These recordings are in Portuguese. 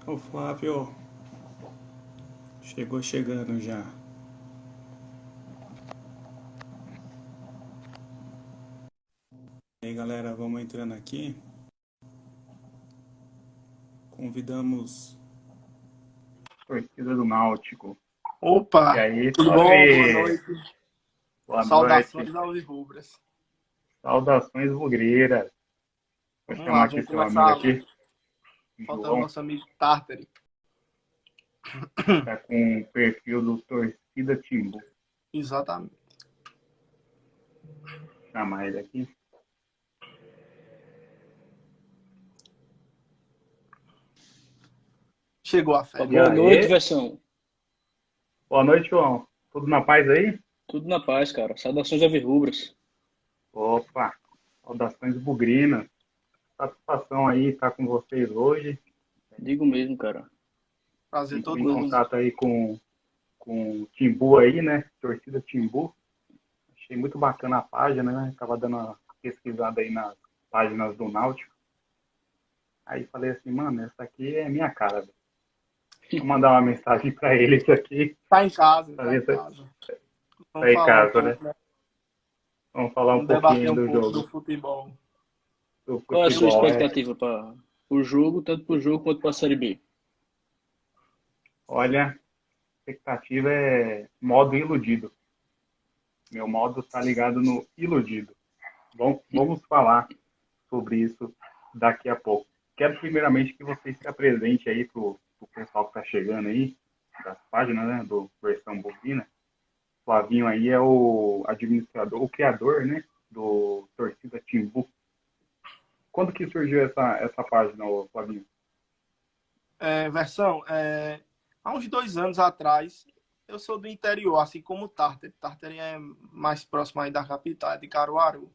Ô Flávio, chegou chegando já. E aí galera, vamos entrando aqui. Convidamos torcida do Náutico. E Opa, aí, tudo bom? Boa salve! noite. Boa noite. Saudações alvirrubras. Saudações bugreiras. Vou Vamos chamar lá, aqui vamos seu amigo começar. aqui, Falta o João, nosso amigo Tartari. tá com o perfil do Torcida Timbu. Exatamente. Vou chamar ele aqui. Chegou a Opa, fera. E boa noite, aí? versão. Boa noite, João. Tudo na paz aí? Tudo na paz, cara. Saudações alvirrubras. Opa, saudações bugrinas. Satisfação aí estar com vocês hoje. Digo mesmo, cara. Prazer Entrei todo em Coisa... nosso. contato aí com o Timbu aí, né? Torcida Timbu. Achei muito bacana a página, né? Tava dando uma pesquisada aí nas páginas do Náutico. Aí falei assim, mano, essa aqui é minha cara, velho. Vou mandar uma mensagem pra eles aqui, Tá em casa, pra tá em ver se casa. tá Vamos em falar um casa, né? pouco, né? Vamos falar um Vamos pouquinho debater aí um do pouco do jogo, futebol. do Qual é a sua futebol. expectativa para o jogo, tanto para o jogo quanto para a Série B? Olha, a expectativa é modo iludido. Meu modo tá ligado no iludido. Vamos falar sobre isso daqui a pouco. Quero primeiramente que vocês se apresentem aí pro pessoal que está chegando aí, das páginas, né, do Versão Bovina. Flavinho aí é o administrador, o criador, né, do Torcida Timbu. Quando que surgiu essa página, ô Flavinho? Há uns 2 anos atrás, eu sou do interior, assim como o Tartari. Tartari é mais próximo aí da capital, é de Caruaru.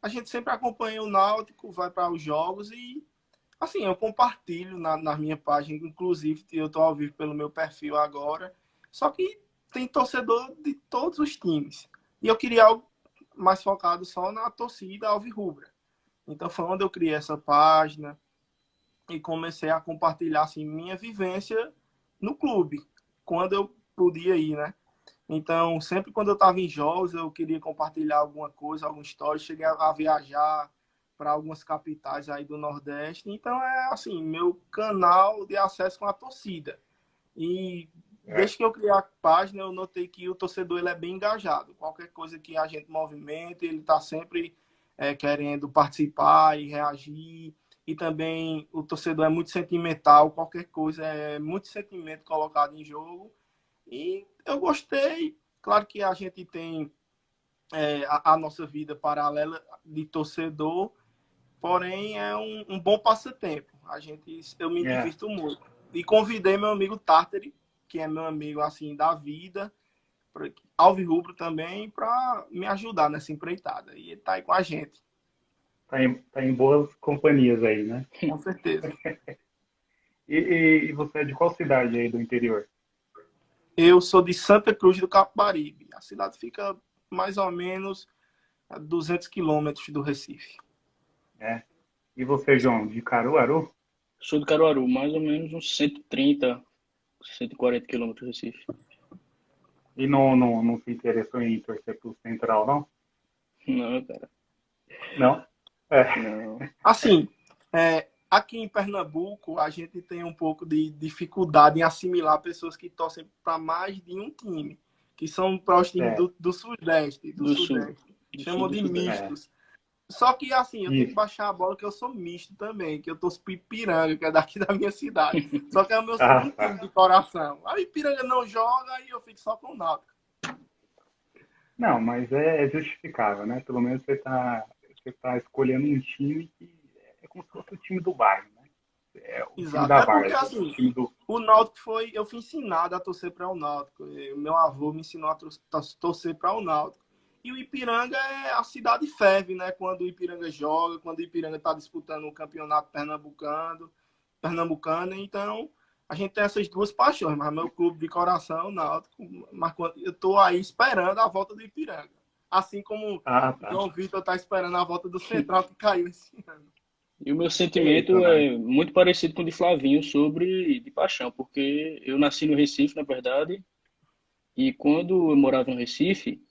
A gente sempre acompanha o Náutico, vai para os jogos e assim, eu compartilho na minha página, inclusive eu estou ao vivo pelo meu perfil agora, só que tem torcedor de todos os times. E eu queria algo mais focado só na torcida alvirrubra. Então foi onde eu criei essa página e comecei a compartilhar assim, minha vivência no clube, quando eu podia ir, né? Então, sempre quando eu estava em jogos, eu queria compartilhar alguma coisa, alguma história. Cheguei a viajar para algumas capitais aí do Nordeste. Então, é assim, meu canal de acesso com a torcida. E desde que eu criei a página, eu notei que o torcedor ele é bem engajado. Qualquer coisa que a gente movimenta, ele está sempre querendo participar e reagir. E também o torcedor é muito sentimental. Qualquer coisa é muito sentimento colocado em jogo. E eu gostei. Claro que a gente tem a nossa vida paralela de torcedor, porém é um bom passatempo. Eu me É, divirto muito. E convidei meu amigo Tartari, que é meu amigo assim da vida, alvirrubro também, para me ajudar nessa empreitada. E ele está aí com a gente, tá em boas companhias aí, né? com certeza. E você é de qual cidade aí do interior? Eu sou de Santa Cruz do Capibaribe. A cidade fica mais ou menos a 200 quilômetros do Recife. É. E você, João, de Caruaru? Sou de Caruaru, mais ou menos uns 130, 140 quilômetros do Recife. E não se interessou em torcer pro Central, não? Não, cara. Não? É. Não. Assim, aqui em Pernambuco, a gente tem um pouco de dificuldade em assimilar pessoas que torcem para mais de um time, que são para os times É. do Sudeste, Do Sul. Do Sul Chamam do de Sudeste. É. mistos. Só que, assim, eu tenho que Isso. baixar a bola, que eu sou misto também, que eu torço pro Ipiranga, que é daqui da minha cidade. Só que é o meu Ah, segundo time tá. de coração. Aí o Ipiranga não joga, aí eu fico só com o Náutico. Não, mas é justificável, né? Pelo menos você tá escolhendo um time que é como se fosse o time do bairro, né? É o time Exato. da É porque, várzea, o assim, time do... o Náutico eu fui ensinado a torcer para o Náutico. Meu avô me ensinou a torcer para o Náutico. E o Ipiranga a cidade ferve, né? Quando o Ipiranga joga, quando o Ipiranga está disputando o campeonato pernambucano. Então, a gente tem essas duas paixões. Mas meu clube de coração é o Náutico. Mas eu estou aí esperando a volta do Ipiranga. Assim como Ah, o tá. João Vitor está esperando a volta do Central, que caiu esse ano. E o meu Eita, sentimento nós. é muito parecido com o de Flavinho sobre de paixão, porque eu nasci no Recife, na verdade, e quando eu morava no Recife,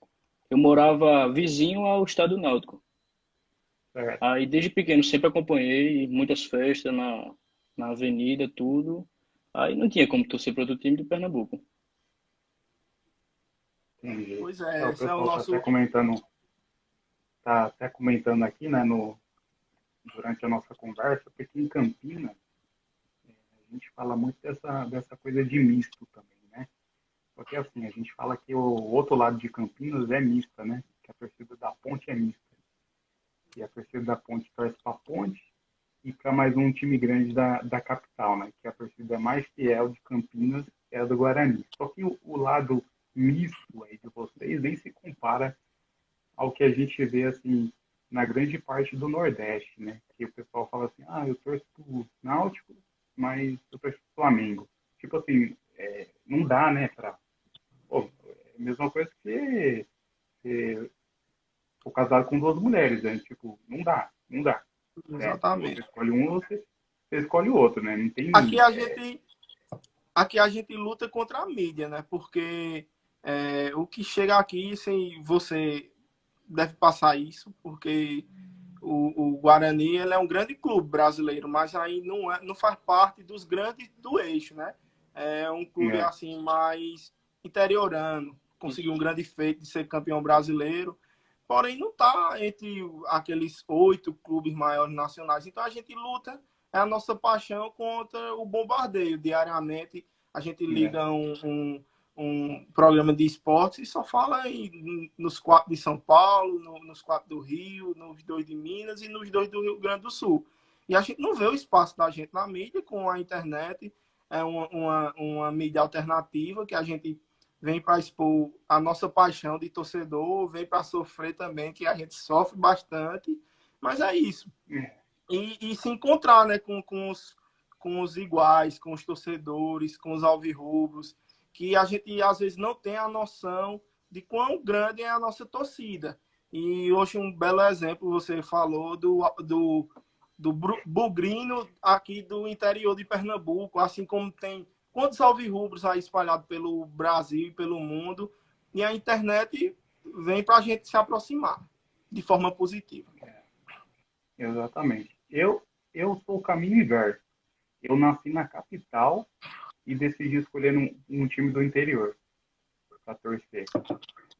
eu morava vizinho ao Estádio Náutico. Certo. Aí desde pequeno sempre acompanhei muitas festas na avenida, tudo. Aí não tinha como torcer para outro time de Pernambuco. Entendi. Pois É, é, o esse é o pessoal nosso. tá até comentando aqui, né, durante a nossa conversa, porque em Campinas a gente fala muito dessa coisa de misto também, né? Porque assim, a gente fala que o outro lado de Campinas é mista, né? Que a torcida da Ponte é mista. E a torcida da Ponte torce para a Ponte e para mais um time grande da capital, né? Que a torcida mais fiel de Campinas é a do Guarani. Só que o lado misto aí de vocês nem se compara ao que a gente vê assim na grande parte do Nordeste, né? Que o pessoal fala assim, ah, eu torço pro Náutico, mas eu torço pro Flamengo. Tipo assim, não dá, né, pô, é a mesma coisa que ser for casado com duas mulheres, né? Tipo, não dá, né? Se você Exatamente. escolhe um, você escolhe o outro, né? Não Aqui tem, a gente, aqui a gente luta contra a mídia, né? Porque o que chega aqui, sem você deve passar isso, porque o Guarani ele é um grande clube brasileiro, mas aí não faz parte dos grandes do eixo, né? É um clube é, assim mais interiorano, conseguiu um grande feito de ser campeão brasileiro, porém não está entre aqueles 8 clubes maiores nacionais. Então a gente luta, é a nossa paixão contra o bombardeio. Diariamente a gente é, liga um programa de esportes e só fala nos 4 de São Paulo, nos 4 do Rio, nos 2 de Minas e nos 2 do Rio Grande do Sul. E a gente não vê o espaço da gente na mídia com a internet, é uma mídia alternativa que a gente vem para expor a nossa paixão de torcedor, vem para sofrer também, que a gente sofre bastante, mas é isso. é, E se encontrar, né, com os iguais, com os torcedores, com os alvirrubros, que a gente às vezes não tem a noção de quão grande é a nossa torcida. E hoje um belo exemplo, você falou do bugrino aqui do interior de Pernambuco, assim como tem quantos alvirrubros aí espalhados pelo Brasil e pelo mundo, e a internet vem para a gente se aproximar de forma positiva. exatamente. Eu sou o caminho inverso. Eu nasci na capital e decidi escolher um time do interior para torcer,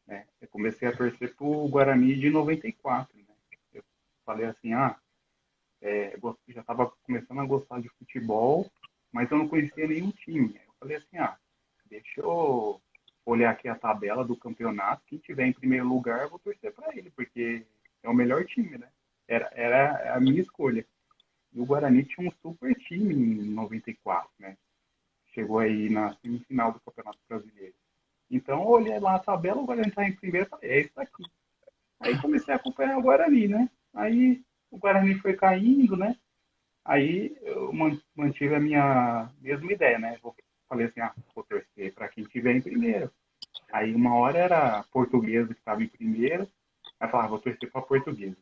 né? Eu comecei a torcer pro Guarani de 94, né? Eu falei assim, eu já estava começando a gostar de futebol, mas eu não conhecia nenhum time. Eu falei assim, deixa eu olhar aqui a tabela do campeonato, quem tiver em primeiro lugar, eu vou torcer para ele, porque é o melhor time, né? Era a minha escolha. E o Guarani tinha um super time em 94, né? Chegou aí na semifinal do Campeonato Brasileiro. Então eu olhei lá a tabela, o Guarani está em primeiro, falei, é isso aqui. Aí comecei a acompanhar o Guarani, né? Aí o Guarani foi caindo, né? Aí eu mantive a minha mesma ideia, né? Falei assim, vou torcer para quem tiver em primeiro. Aí uma hora era a Portuguesa que estava em primeiro, aí eu falava, vou torcer para a Portuguesa.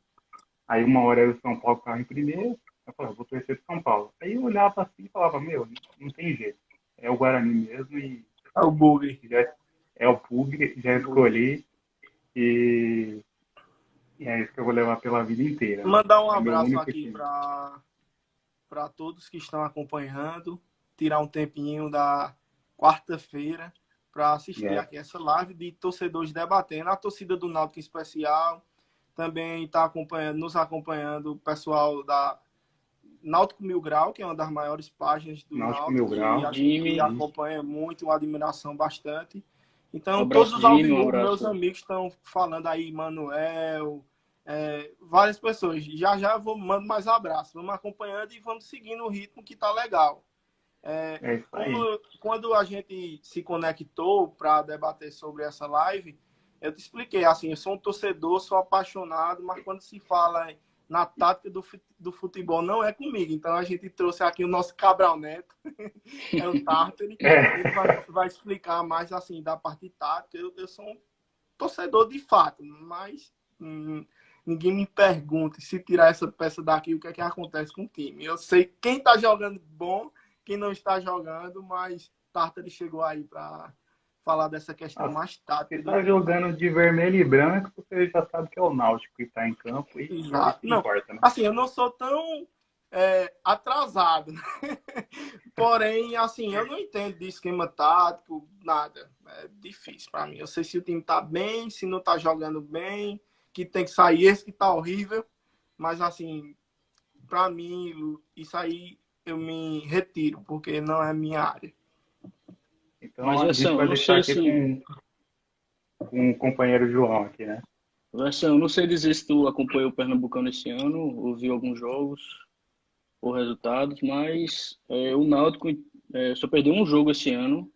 Aí uma hora era o São Paulo que estava em primeiro, eu falava, vou torcer para São Paulo. Aí eu olhava assim e falava, meu, não tem jeito. É o Guarani mesmo e É o Bugre. já é o Pugre, já escolhi e, e é isso que eu vou levar pela vida inteira, né? Mandar um É meu abraço único aqui time. para todos que estão acompanhando, tirar um tempinho da quarta-feira para assistir É, aqui essa live de torcedores debatendo, a torcida do Náutico em especial, também está nos acompanhando o pessoal da Náutico Mil Grau, que é uma das maiores páginas do Náutico Mil Náutico, que Grau, a gente Jimmy, sim. acompanha muito, uma admiração bastante. um Então, todos abraço, os Jimmy, um alvirrubos, meus abraço. amigos, estão falando aí, Manuel, várias pessoas. Já já eu mando mais abraços. Vamos acompanhando e vamos seguindo o ritmo que tá legal. É isso aí. Quando a gente se conectou para debater sobre essa live, eu te expliquei, assim, eu sou um torcedor, sou apaixonado, mas quando se fala na tática do futebol, não é comigo. Então a gente trouxe aqui o nosso Cabral Neto, é o Tartari, ele É, vai explicar mais assim da parte tática. Eu sou um torcedor de fato, mas ninguém me pergunte se tirar essa peça daqui, o que é que acontece com o time. Eu sei quem está jogando bom, quem não está jogando, mas Tartari chegou aí para falar dessa questão mais tática. Se está jogando de vermelho e branco, você já sabe que é o Náutico que está em campo e Exato. não importa, né? Assim, eu não sou tão atrasado, né? Porém, assim, eu não entendo de esquema tático, nada. É difícil para mim. Eu sei se o time tá bem, se não tá jogando bem, que tem que sair esse que tá horrível. Mas, assim, para mim, Lu, isso aí eu me retiro, porque não é minha área. Então Mas, a gente vai não deixar sei aqui com o companheiro João aqui, né? Versão, não sei dizer se tu acompanhou o Pernambucano esse ano, ou viu alguns jogos ou resultados, mas o Náutico só perdeu um jogo esse ano,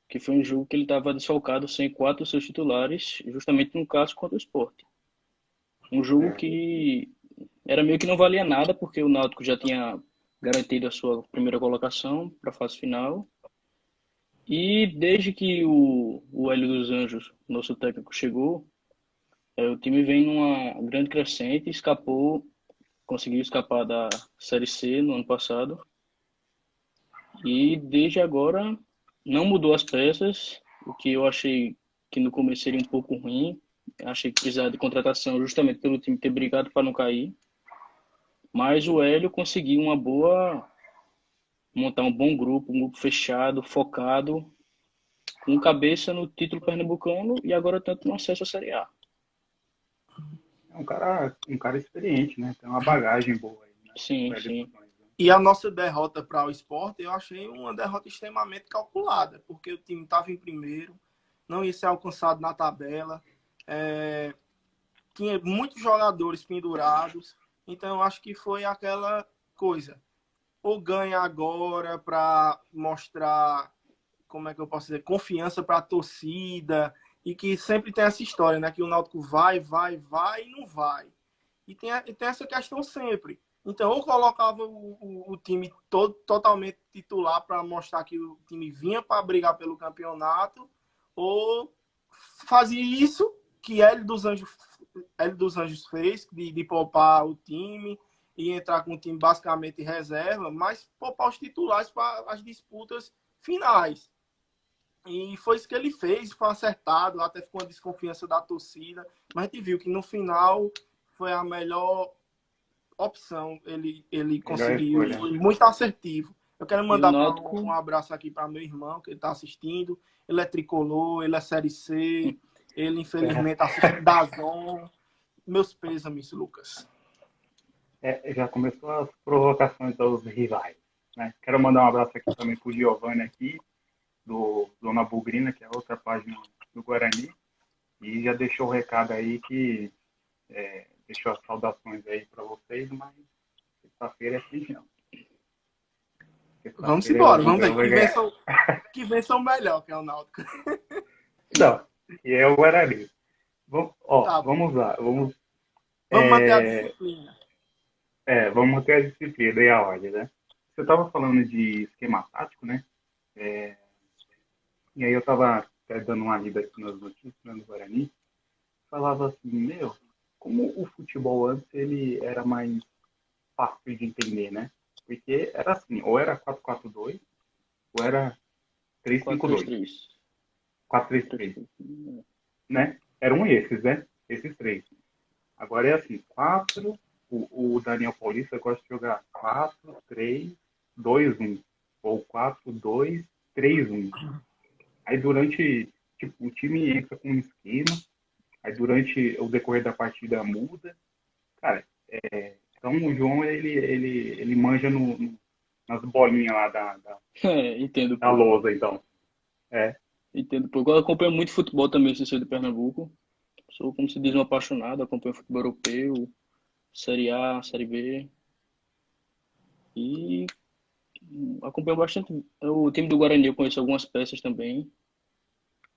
que foi um jogo que ele estava desfalcado sem 4 dos seus titulares, justamente no caso contra o Sport. Um jogo que era meio que não valia nada, porque o Náutico já tinha garantido a sua primeira colocação para a fase final. E desde que o Hélio dos Anjos, nosso técnico, chegou, o time vem numa grande crescente, conseguiu escapar da Série C no ano passado. E desde agora não mudou as peças, o que eu achei que no começo seria um pouco ruim. Achei que precisava de contratação justamente pelo time ter brigado para não cair. Mas o Hélio conseguiu montar um bom grupo, um grupo fechado, focado, com cabeça no título pernambucano e agora tanto no acesso à Série A. É um cara experiente, né? Tem uma bagagem boa aí, né? Sim, sim. E a nossa derrota para o Sport, eu achei uma derrota extremamente calculada, porque o time estava em primeiro, não ia ser alcançado na tabela, tinha muitos jogadores pendurados, então eu acho que foi aquela coisa, ou ganha agora para mostrar, como é que eu posso dizer, confiança para a torcida, e que sempre tem essa história, né, que o Náutico vai e não vai. E tem essa questão sempre. Então, ou colocava o time todo totalmente titular para mostrar que o time vinha para brigar pelo campeonato, ou fazia isso que Hélio dos Anjos fez, de poupar o time e entrar com o time basicamente reserva, mas poupar os titulares para as disputas finais. E foi isso que ele fez, foi acertado, até ficou uma desconfiança da torcida, mas a gente viu que no final foi a melhor opção, ele conseguiu, foi muito assertivo. Eu quero mandar um abraço aqui para meu irmão, que ele está assistindo. Ele é tricolor, ele é Série C, ele infelizmente assiste DAZN. Meus pêsames, Lucas. Já começou as provocações aos rivais, né? Quero mandar um abraço aqui também para o Giovanni aqui, do Dona Bugrina, que é outra página do Guarani, e já deixou o recado aí que deixou as saudações aí para vocês, mas sexta-feira é feijão. Vamos embora, vamos ver. Que vença o melhor, que é o Náutico. Não, que é o Guarani. Tá, vamos lá. Vamos manter a disciplina. Vamos manter a disciplina e a ordem, né? Você estava falando de esquema tático, né? E aí eu estava dando uma lida aqui nas notícias, né, no Guarani, falava assim, como o futebol antes ele era mais fácil de entender, né? Porque era assim, ou era 4-4-2, ou era 3-5-2. 4-3-3. Né? Eram esses, né? Esses três. Agora é assim, 4, o Daniel Paulista gosta de jogar 4-3-2-1. Ou 4-2-3-1. Aí durante, o time entra com um esquema, aí durante o decorrer da partida muda. Cara, então o João, ele manja nas bolinhas lá Entendo, da lousa, então. Entendo pouco. Eu acompanho muito futebol também, sem ser de Pernambuco. Sou, como se diz, um apaixonado. Acompanho futebol europeu, Série A, Série B. E acompanho bastante o time do Guarani. Eu conheço algumas peças também.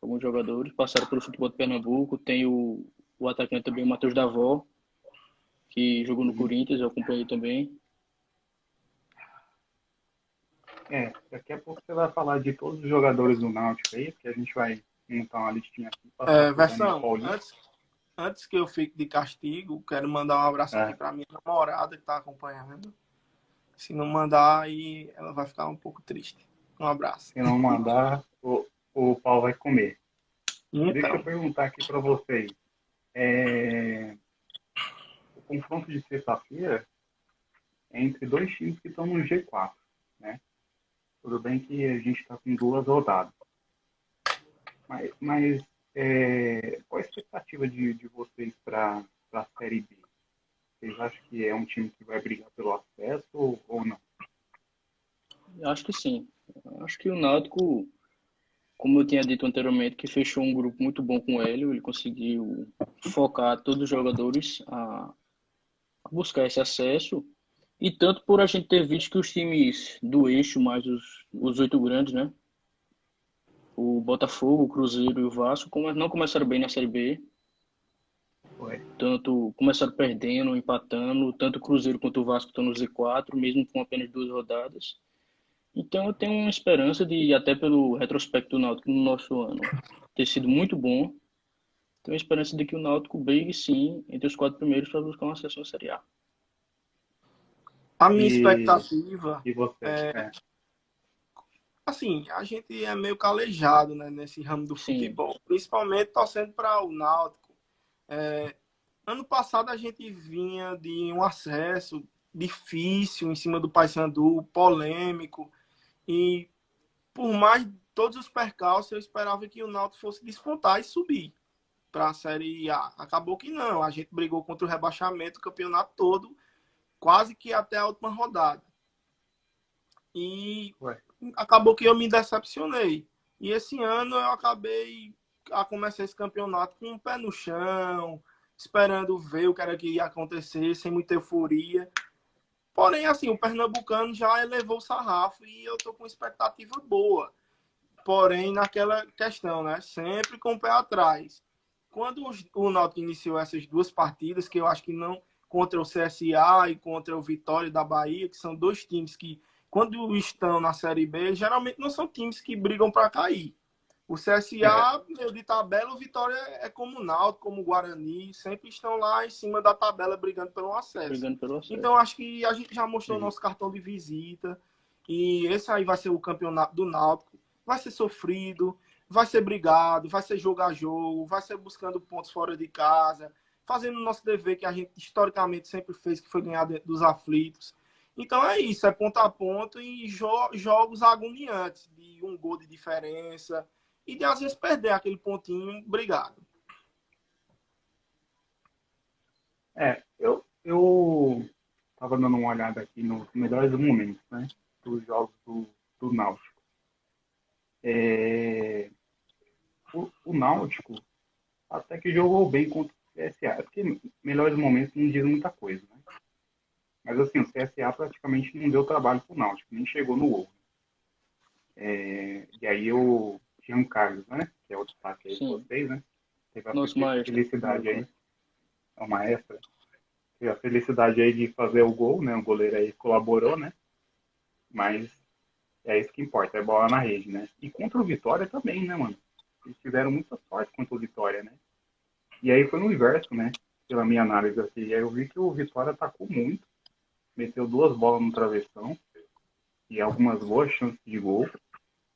Alguns jogadores passaram pelo futebol de Pernambuco. Tem o atacante também, o Matheus Davó, que jogou no Corinthians. Eu acompanhei também. Daqui a pouco você vai falar de todos os jogadores do Náutico aí, porque a gente vai montar uma listinha aqui. Versão, antes que eu fique de castigo, quero mandar um abraço aqui É, para minha namorada que está acompanhando. Se não mandar, aí ela vai ficar um pouco triste. Um abraço. se não mandar, o pau vai comer. Deixa eu Então, perguntar aqui para vocês. É, o confronto de sexta-feira é entre dois times que estão no G4, né? Tudo bem que a gente está com 2 rodadas. Mas qual a expectativa de vocês para a Série B? Vocês acham que é um time que vai brigar pelo acesso ou não? Acho que sim. Acho que o Náutico, como eu tinha dito anteriormente, que fechou um grupo muito bom com o Hélio, ele conseguiu focar todos os jogadores a buscar esse acesso. E tanto por a gente ter visto que os times do eixo, mais os 8 grandes, né? O Botafogo, o Cruzeiro e o Vasco, como não começaram bem na Série B, Ué, tanto começaram perdendo, empatando, tanto o Cruzeiro quanto o Vasco estão no Z4, mesmo com apenas 2 rodadas. Então eu tenho uma esperança de, até pelo retrospecto do Náutico no nosso ano, ter sido muito bom, tenho a esperança de que o Náutico brigue sim entre os 4 primeiros para buscar uma acesso à Série A. a minha E, expectativa, e você? É, assim, a gente é meio calejado, né, nesse ramo do Sim, futebol, principalmente torcendo para o Náutico. É, ano passado a gente vinha de um acesso difícil em cima do Paysandu, polêmico, e por mais todos os percalços, eu esperava que o Náutico fosse despontar e subir para a Série A. Acabou que não, a gente brigou contra o rebaixamento o campeonato todo, quase que até a última rodada. E ué, acabou que eu me decepcionei. E esse ano eu acabei a começar esse campeonato com o pé no chão, esperando ver o que era que ia acontecer, sem muita euforia. Porém, assim, o Pernambucano já elevou o sarrafo e eu tô com expectativa boa. Porém, naquela questão, né? Sempre com o pé atrás. Quando o Náutico iniciou essas 2 partidas, que eu acho que não, contra o CSA e contra o Vitória da Bahia, que são 2 times que, quando estão na Série B, geralmente não são times que brigam para cair. O é, CSA, meio de tabela, o Vitória é como o Náutico, como o Guarani, sempre estão lá em cima da tabela brigando pelo acesso. brigando pelo Então, acesso. acho que a gente já mostrou o sim. nosso cartão de visita e esse aí vai ser o campeonato do Náutico. Vai ser sofrido, vai ser brigado, vai ser jogo a jogo, vai ser buscando pontos fora de casa, fazendo o nosso dever que a gente historicamente sempre fez, que foi ganhar dos aflitos. Então é isso, é ponto a ponto e jogos agoniantes, de um gol de diferença, e de às vezes perder aquele pontinho, obrigado. Eu estava dando uma olhada aqui nos melhores momentos, né? Dos jogos do Náutico. É, o Náutico até que jogou bem contra o CSA. É porque melhores momentos não dizem muita coisa, né? Mas assim, o CSA praticamente não deu trabalho pro Náutico, nem chegou no gol. E aí o Jean Carlos, né? Que é o destaque aí de Sim, vocês, né? Teve a nosso maestro. felicidade aí, é uma extra. Teve a felicidade aí de fazer o gol, né? O goleiro aí colaborou, né? Mas é isso que importa, é bola na rede, né? E contra o Vitória também, né, mano? Eles tiveram muita sorte contra o Vitória, né? E aí foi no inverso, né? Pela minha análise aqui. E aí eu vi que o Vitória atacou muito, meteu 2 bolas no travessão e algumas boas chances de gol.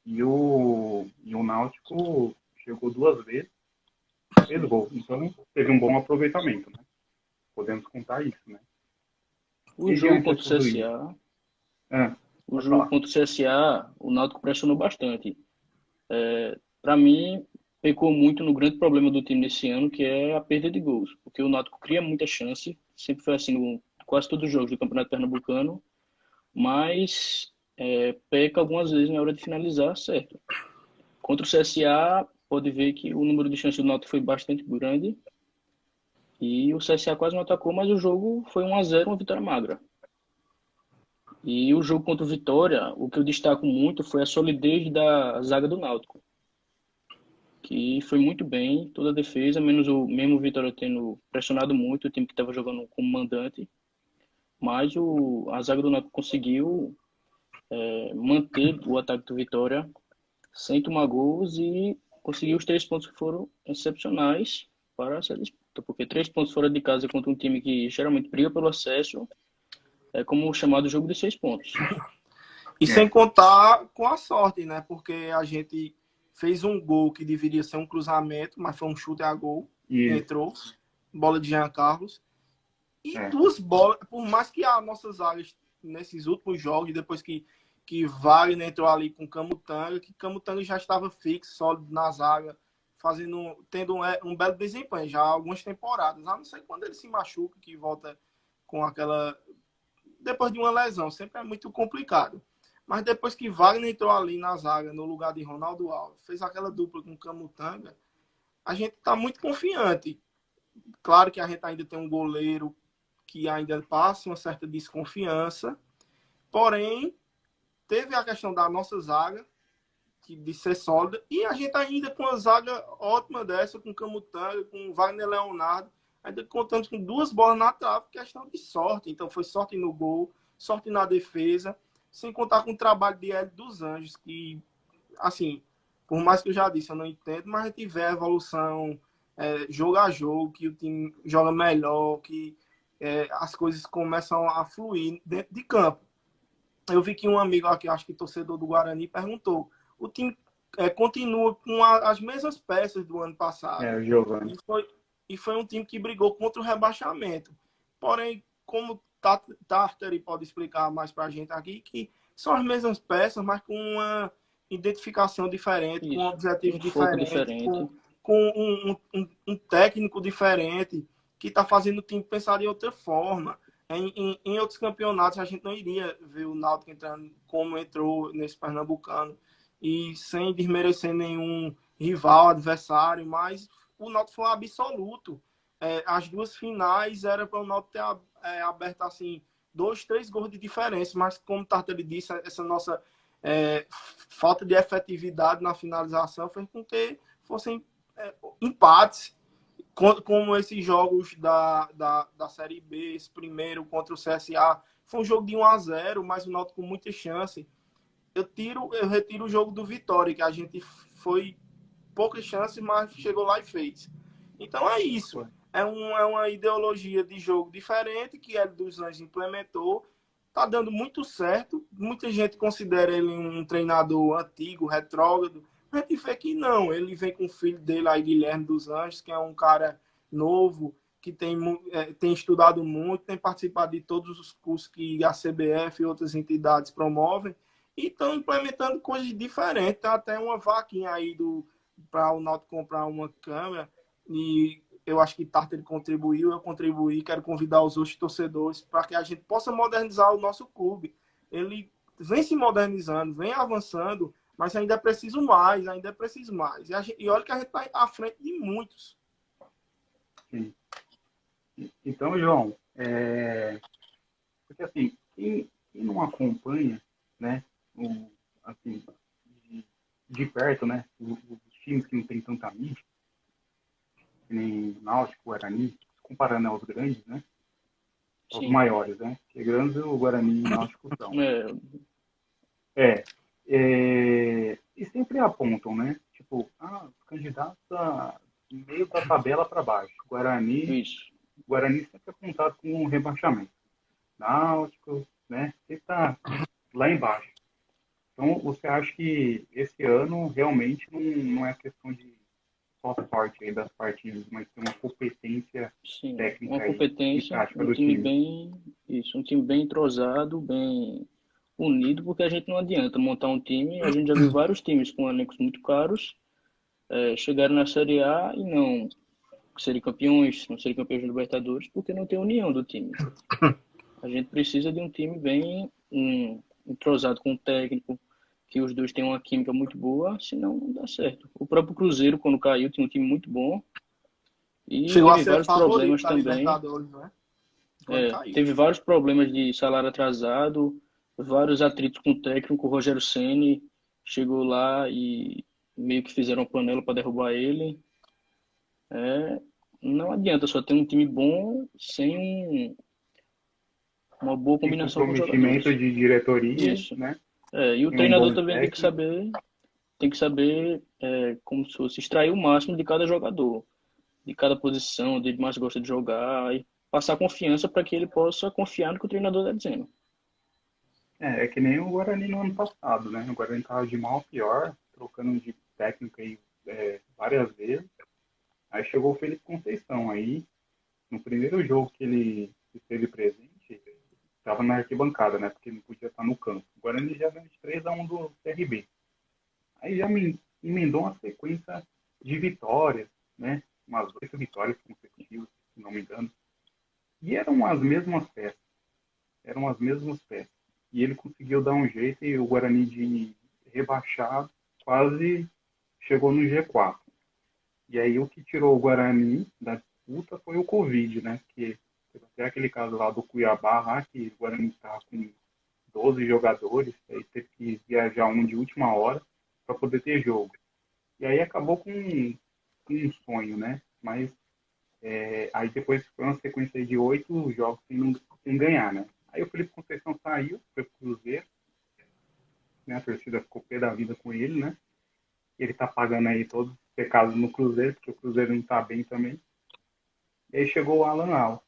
E o Náutico chegou 2 vezes, fez gol. Então teve um bom aproveitamento, né? Podemos contar isso, né? O E jogo diante de contra o tudo isso? CSA, Ah, o pode jogo falar. contra o CSA, o Náutico pressionou bastante. Para mim, pecou muito no grande problema do time nesse ano, que é a perda de gols. Porque o Náutico cria muita chance, sempre foi assim no quase todos os jogos do Campeonato Pernambucano, mas peca algumas vezes na hora de finalizar, certo. Contra o CSA, pode ver que o número de chances do Náutico foi bastante grande e o CSA quase não atacou, mas o jogo foi 1-0, uma vitória magra. E o jogo contra o Vitória, o que eu destaco muito foi a solidez da zaga do Náutico, que foi muito bem, toda a defesa, menos o mesmo Vitória tendo pressionado muito o time que estava jogando como mandante, mas a zaga do Náutico conseguiu manter o ataque do Vitória sem tomar gols e conseguiu os 3 pontos que foram excepcionais para a Série Então, porque 3 pontos fora de casa contra um time que geralmente briga pelo acesso é como o chamado jogo de 6 pontos. E sem contar com a sorte, né? Porque a gente fez um gol que deveria ser um cruzamento, mas foi um chute a gol. Entrou. Bola de Jean Carlos. E 2 bolas, por mais que a nossa zaga, nesses últimos jogos, depois que Wagner entrou ali com Camutanga, que Camutanga já estava fixo, sólido na zaga, tendo um belo desempenho já há algumas temporadas. A não ser quando ele se machuca, que volta com aquela... Depois de uma lesão, sempre é muito complicado. Mas depois que Wagner entrou ali na zaga, no lugar de Ronaldo Alves, fez aquela dupla com Camutanga, a gente está muito confiante. Claro que a gente ainda tem um goleiro que ainda passa uma certa desconfiança, porém, teve a questão da nossa zaga, de ser sólida, e a gente ainda com uma zaga ótima dessa, com Camutanga, com Wagner Leonardo, ainda contamos com 2 bolas na trave, questão de sorte. Então foi sorte no gol, sorte na defesa, sem contar com o trabalho de Hélio dos Anjos, que, assim, por mais que eu já disse, eu não entendo, mas a gente vê a evolução jogo a jogo, que o time joga melhor, que as coisas começam a fluir dentro de campo. Eu vi que um amigo aqui, acho que torcedor do Guarani, perguntou: o time continua com as mesmas peças do ano passado. Giovanni. E foi um time que brigou contra o rebaixamento. Porém, como Tartari pode explicar mais para a gente aqui, que são as mesmas peças, mas com uma identificação diferente, com um objetivo diferente, com um técnico diferente, que está fazendo o time pensar de outra forma. Em outros campeonatos, a gente não iria ver o Náutico entrando como entrou nesse Pernambucano, e sem desmerecer nenhum rival, adversário, mas o Náutico foi um absoluto. As 2 finais era para o Náutico ter aberto assim 2, 3 gols de diferença, mas como o Tartari disse, essa nossa falta de efetividade na finalização fez com que fossem empates, como esses jogos da Série B, esse primeiro contra o CSA, foi um jogo de 1-0, mas o Náutico com muita chance. Eu retiro o jogo do Vitória, que a gente foi poucas chances, mas chegou lá e fez. Então é isso. É uma ideologia de jogo diferente que Hélio dos Anjos implementou. Está dando muito certo. Muita gente considera ele um treinador antigo, retrógrado. A gente vê que não. Ele vem com o filho dele, aí, Guilherme dos Anjos, que é um cara novo, que tem estudado muito, tem participado de todos os cursos que a CBF e outras entidades promovem, e estão implementando coisas diferentes. Tem até uma vaquinha aí para o Náutico comprar uma câmera, e eu acho que Tartari contribuiu, eu contribuí, quero convidar os outros torcedores para que a gente possa modernizar o nosso clube. Ele vem se modernizando, vem avançando, mas ainda é preciso mais, ainda é preciso mais. E olha que a gente está à frente de muitos. Sim. Então, João, porque assim, quem não acompanha, né, assim, de perto, né, os times que não tem tanta mídia, que nem Náutico, Guarani, comparando aos grandes, né, aos maiores, né, que grandes o Guarani e o Náutico são. E sempre apontam, né, tipo, os candidatos meio da tabela para baixo. Guarani sempre é apontado com um rebaixamento. Náutico, né, sempre está lá embaixo. Então, você acha que esse ano realmente não é questão de só sorte aí das partidas, mas tem uma competência técnica, uma competência, um time bem entrosado, bem unido, porque a gente não adianta montar um time. A gente já viu vários times com elencos muito caros chegaram na Série A e não serem campeões da Libertadores, porque não tem união do time. A gente precisa de um time bem entrosado com o técnico, que os dois tenham uma química muito boa, senão não dá certo. O próprio Cruzeiro, quando caiu, tinha um time muito bom. E chegou teve vários problemas também. Teve vários problemas de salário atrasado, vários atritos com o técnico. O Rogério Ceni chegou lá e meio que fizeram panela para derrubar ele. Não adianta só ter um time bom sem uma boa combinação com os jogadores. Comprometimento de diretoria, né? E o treinador também tem que saber como se fosse extrair o máximo de cada jogador. de cada posição, onde ele mais gosta de jogar, e passar confiança para que ele possa confiar no que o treinador está dizendo. É que nem o Guarani no ano passado, né? O Guarani tava de mal a pior, trocando de técnico aí várias vezes. Aí chegou o Felipe Conceição. Aí, no primeiro jogo que ele esteve presente, estava na arquibancada, né? Porque não podia estar no campo. O Guarani já ganhou de 3-1 do CRB. Aí já me emendou uma sequência de vitórias, né? Umas 8 vitórias consecutivas, se não me engano. E eram as mesmas peças. Eram as mesmas peças. E ele conseguiu dar um jeito e o Guarani de rebaixado quase chegou no G4. E aí o que tirou o Guarani da disputa foi o Covid, né? Que teve até aquele caso lá do Cuiabá, lá, que o Guarani estava com 12 jogadores, aí teve que viajar um de última hora para poder ter jogo. E aí acabou com um sonho, né? Mas aí depois foi uma sequência aí de 8 jogos sem ganhar, né? Aí o Felipe Conceição saiu, foi pro Cruzeiro, né? A torcida ficou pé da vida com ele, né? Ele tá pagando aí todos os pecados no Cruzeiro, porque o Cruzeiro não tá bem também. E aí chegou o Alan Al.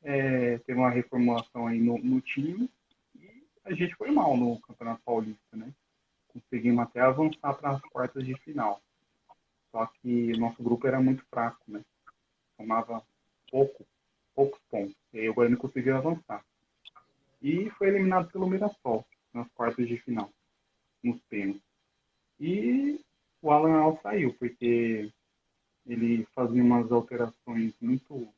Teve uma reformulação aí no time e a gente foi mal no Campeonato Paulista, né? Conseguimos até avançar para as quartas de final. Só que o nosso grupo era muito fraco, né? Tomava poucos pontos. E aí o Guarani conseguiu avançar. E foi eliminado pelo Mirassol nas quartas de final, nos pênaltis. E o Alan Al saiu, porque ele fazia umas alterações muito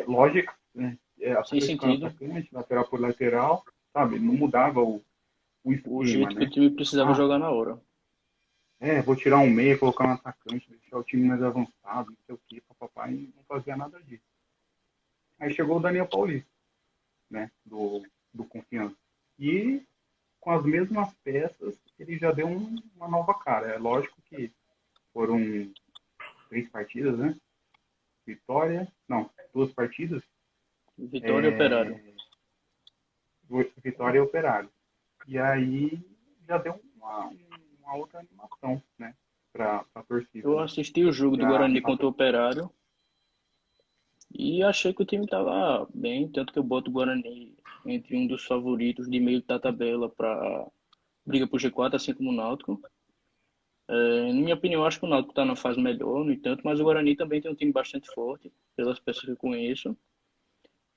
lógicas, né? Sem Atacante, sentido. atacante, lateral por lateral, sabe? Não mudava o O esquema, jeito que o né? time precisava jogar na hora. Vou tirar um meia, colocar um atacante, deixar o time mais avançado, não sei o que, papai, e não fazia nada disso. Aí chegou o Daniel Paulista, né? Do Confiança. E com as mesmas peças, ele já deu uma nova cara. É lógico que foram 3 partidas, né? Vitória, não, 2 partidas. Vitória e Operário. Vitória e Operário. E aí já deu uma outra animação, né? Para a torcida. Eu Né? assisti o jogo do Já, Guarani contra o Operário e achei que o time estava bem, tanto que eu boto o Guarani entre um dos favoritos de meio da tabela para briga por G4, assim como o Náutico. Na minha opinião, acho que o Náutico está na fase melhor, no entanto, mas o Guarani também tem um time bastante forte, pelas peças que eu conheço.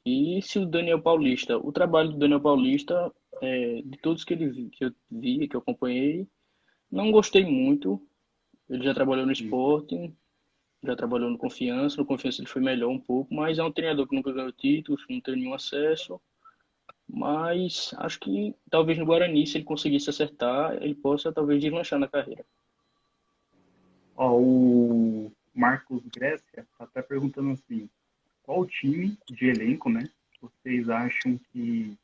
E se o Daniel Paulista, o trabalho do Daniel Paulista, de todos que eu vi, que eu acompanhei, não gostei muito. Ele já trabalhou no Sporting, já trabalhou no Confiança. No Confiança ele foi melhor um pouco, mas é um treinador que nunca ganhou títulos, não teve nenhum acesso. Mas acho que talvez no Guarani, se ele conseguisse acertar, ele possa talvez deslanchar na carreira. o Marcos Grécia está até perguntando assim, qual time de elenco, né? Vocês acham que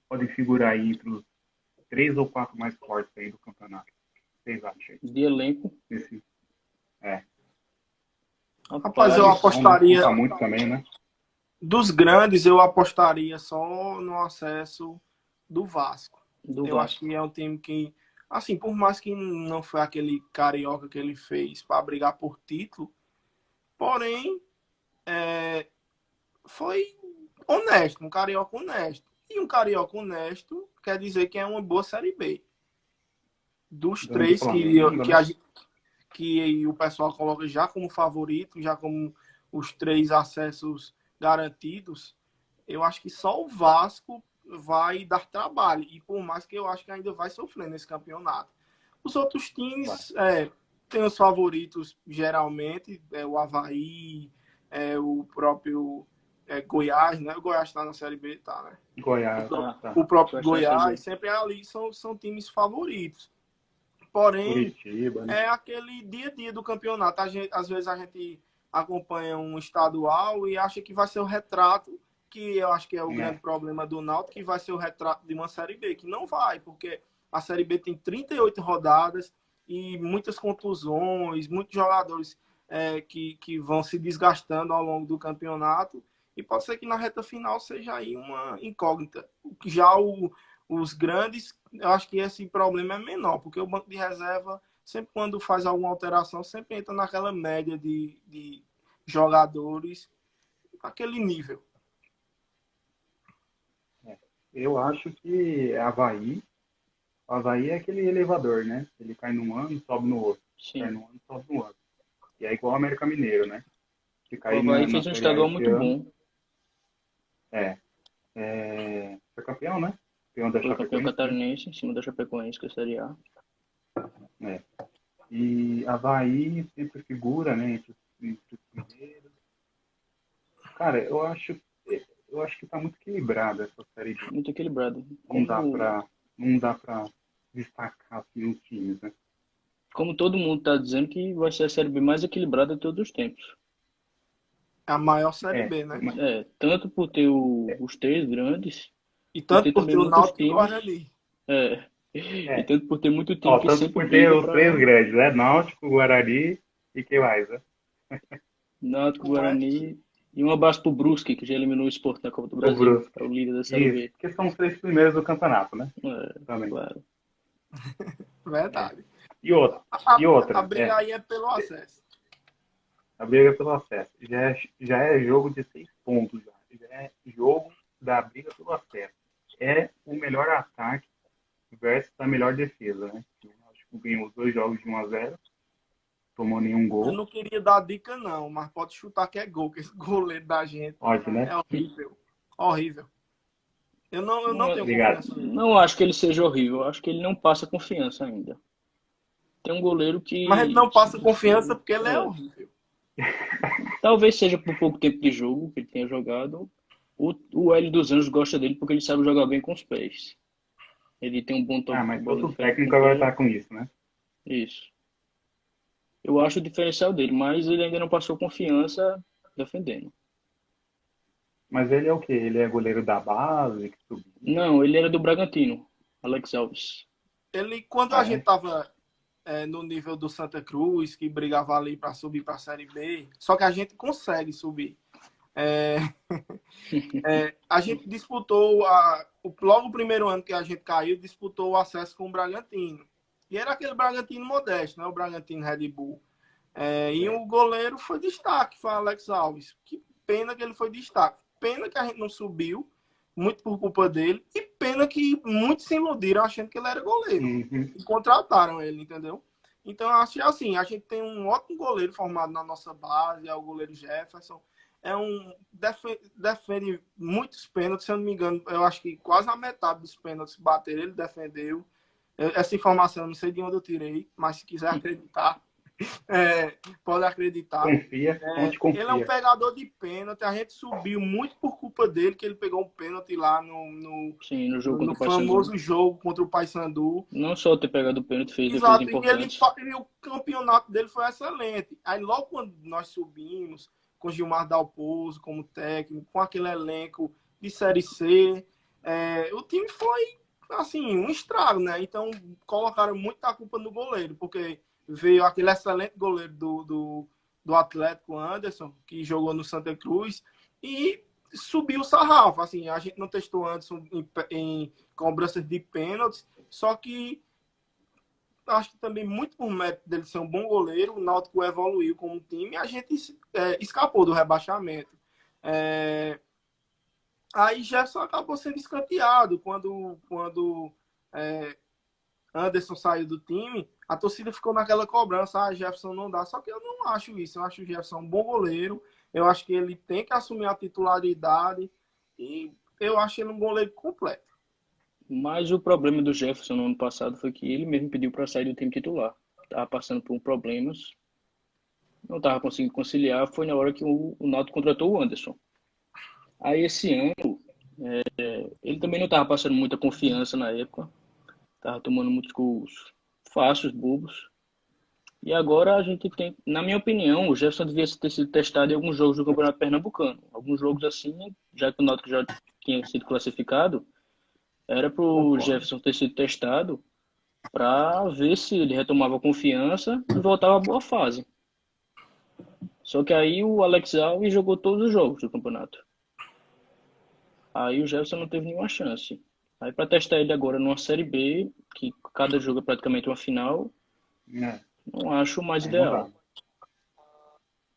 podem figurar aí entre os 3 ou 4 mais fortes aí do campeonato? Vocês acham aí? De elenco, Esse, Rapaz, eu rapaz, não apostaria, conta muito também, né? dos grandes, eu apostaria só no acesso do Vasco. do Eu acho Vasco. que é um time que, assim, por mais que não foi aquele carioca que ele fez para brigar por título, porém, foi honesto, um carioca honesto. E um carioca honesto quer dizer que é uma boa Série B. Dos Ganhou do 3 Flamengo, né? que o pessoal coloca já como favorito, já como os 3 acessos garantidos, eu acho que só o Vasco vai dar trabalho. E por mais que eu acho que ainda vai sofrer nesse campeonato. Os outros times têm os favoritos, geralmente, o Avaí, o próprio Goiás, né? O Goiás está na Série B, tá, né? Goiás, tá. O próprio Goiás tá na Série Goiás, B. sempre ali são times favoritos. Porém, Curitiba, né? é aquele dia a dia do campeonato. Às vezes a gente acompanha um estadual e acha que vai ser o retrato, que eu acho que é o grande problema do Náutico, que vai ser o retrato de uma Série B, que não vai, porque a Série B tem 38 rodadas e muitas contusões, muitos jogadores que vão se desgastando ao longo do campeonato, e pode ser que na reta final seja aí uma incógnita. Já os grandes, eu acho que esse problema é menor, porque o banco de reserva sempre quando faz alguma alteração, sempre entra naquela média de jogadores, aquele nível. Eu acho que o Havaí é aquele elevador, né? Ele cai num ano, sobe no outro. Cai Sim. num ano, sobe no outro. E é igual o América Mineiro, né? Se O cair Avaí na fez um Série A estadual esse muito ano, bom. foi campeão, né? Campeão da Foi campeão Chapecoense, né? catarinense em cima da Chapecoense, que é a Série A. É. E Havaí sempre figura, né? Entre os primeiros. Cara, eu acho que tá muito equilibrada essa Série B. Muito equilibrado. Não dá pra, não dá pra destacar assim, os times, né? Como todo mundo está dizendo que vai ser a Série B mais equilibrada de todos os tempos. É a maior Série É, B, né? Tanto por ter os três grandes E e tanto ter por também ter o muitos Náutico e o times. Guarani. É, e é. tanto por ter muito time Ó, que tanto sempre por ter briga os três para grandes, né? Náutico, Guarani e quem mais, né? Náutico, Como é? Guarani. E um abraço pro Brusque, que já eliminou o Sport na Copa do O Brasil. É Brusque. o líder da Série Isso, B. porque são os três primeiros do campeonato, né? Também. Claro. É. Verdade. E outra, A, e a outra, briga aí é pelo acesso. a briga pelo acesso. Já é jogo de 6 pontos, já. Já é jogo da briga pelo acesso. É o melhor ataque versus a melhor defesa, né? O Náutico ganhou os 2 jogos de 1-0, tomou nenhum Eu gol. não queria dar dica, não, mas pode chutar que é gol, que esse goleiro da gente Ótimo, né? é horrível. Horrível. Eu não tenho Obrigado. confiança nele. Não acho que ele seja horrível. Acho que ele não passa confiança ainda. Tem um goleiro Mas ele que, não se passa confiança você. porque ele é horrível. Talvez seja por pouco tempo de jogo que ele tenha jogado. O Hélio dos Anjos gosta dele porque ele sabe jogar bem com os pés. Ele tem um bom Ah, toque de mas bola todo diferente com técnico o vai pé. estar com isso, né? Isso. Eu acho o diferencial dele, mas ele ainda não passou confiança defendendo. Mas ele é o quê? Ele é goleiro da base, que subiu. Não, ele era do Bragantino, Alex Alves. Ele, quando a Ah, gente é? tava no nível do Santa Cruz, que brigava ali para subir para a Série B, só que a gente consegue subir. É, a gente disputou, logo o primeiro ano que a gente caiu, disputou o acesso com o Bragantino. E era aquele Bragantino modesto, né? O Bragantino Red Bull. E o goleiro foi destaque, foi o Alex Alves. Que pena que ele foi destaque. Pena que a gente não subiu, muito por culpa dele. E pena que muitos se iludiram achando que ele era goleiro. Uhum. E contrataram ele, entendeu? Então, acho assim, a gente tem um ótimo goleiro formado na nossa base, é o goleiro Jefferson. Defende muitos pênaltis, se eu não me engano, eu acho que quase a metade dos pênaltis bateram, ele defendeu. Essa informação eu não sei de onde eu tirei, mas se quiser acreditar, pode acreditar. Confia, fonte Ele é um confia. pegador de pênalti, a gente subiu muito por culpa dele, que ele pegou um pênalti lá Sim, no jogo no contra o Paysandu. famoso jogo contra o Paysandu. Não só ter pegado o pênalti, fez defesas Exato, importantes. e o campeonato dele foi excelente. Aí logo quando nós subimos, com Gilmar Dalpozo como técnico, com aquele elenco de Série C, o time foi, assim, um estrago, né? Então colocaram muita culpa no goleiro, porque veio aquele excelente goleiro do Atlético, Anderson, que jogou no Santa Cruz, e subiu o sarrafo. Assim, a gente não testou Anderson em cobranças de pênaltis, só que acho que também muito por mérito dele ser um bom goleiro, o Náutico evoluiu como time e a gente escapou do rebaixamento. Aí Jefferson acabou sendo escanteado quando Anderson saiu do time, a torcida ficou naquela cobrança, Jefferson não dá, só que eu não acho isso, eu acho o Jefferson um bom goleiro, eu acho que ele tem que assumir a titularidade e eu acho ele um goleiro completo. Mas o problema do Jefferson no ano passado foi que ele mesmo pediu para sair do time titular. Estava passando por problemas, não estava conseguindo conciliar. Foi na hora que o Náutico contratou o Anderson. Aí esse ano, ele também não estava passando muita confiança na época. Estava tomando muitos gols fáceis, bobos. E agora a gente tem, na minha opinião, o Jefferson devia ter sido testado em alguns jogos do Campeonato Pernambucano. Alguns jogos assim, já que o Náutico já tinha sido classificado, era para o Concordo. Jefferson ter sido testado para ver se ele retomava a confiança e voltava à boa fase. Só que aí o Alex Alves jogou todos os jogos do campeonato. Aí o Jefferson não teve nenhuma chance. Aí para testar ele agora numa Série B, que cada jogo é praticamente uma final, É, Não acho o mais aí não dá.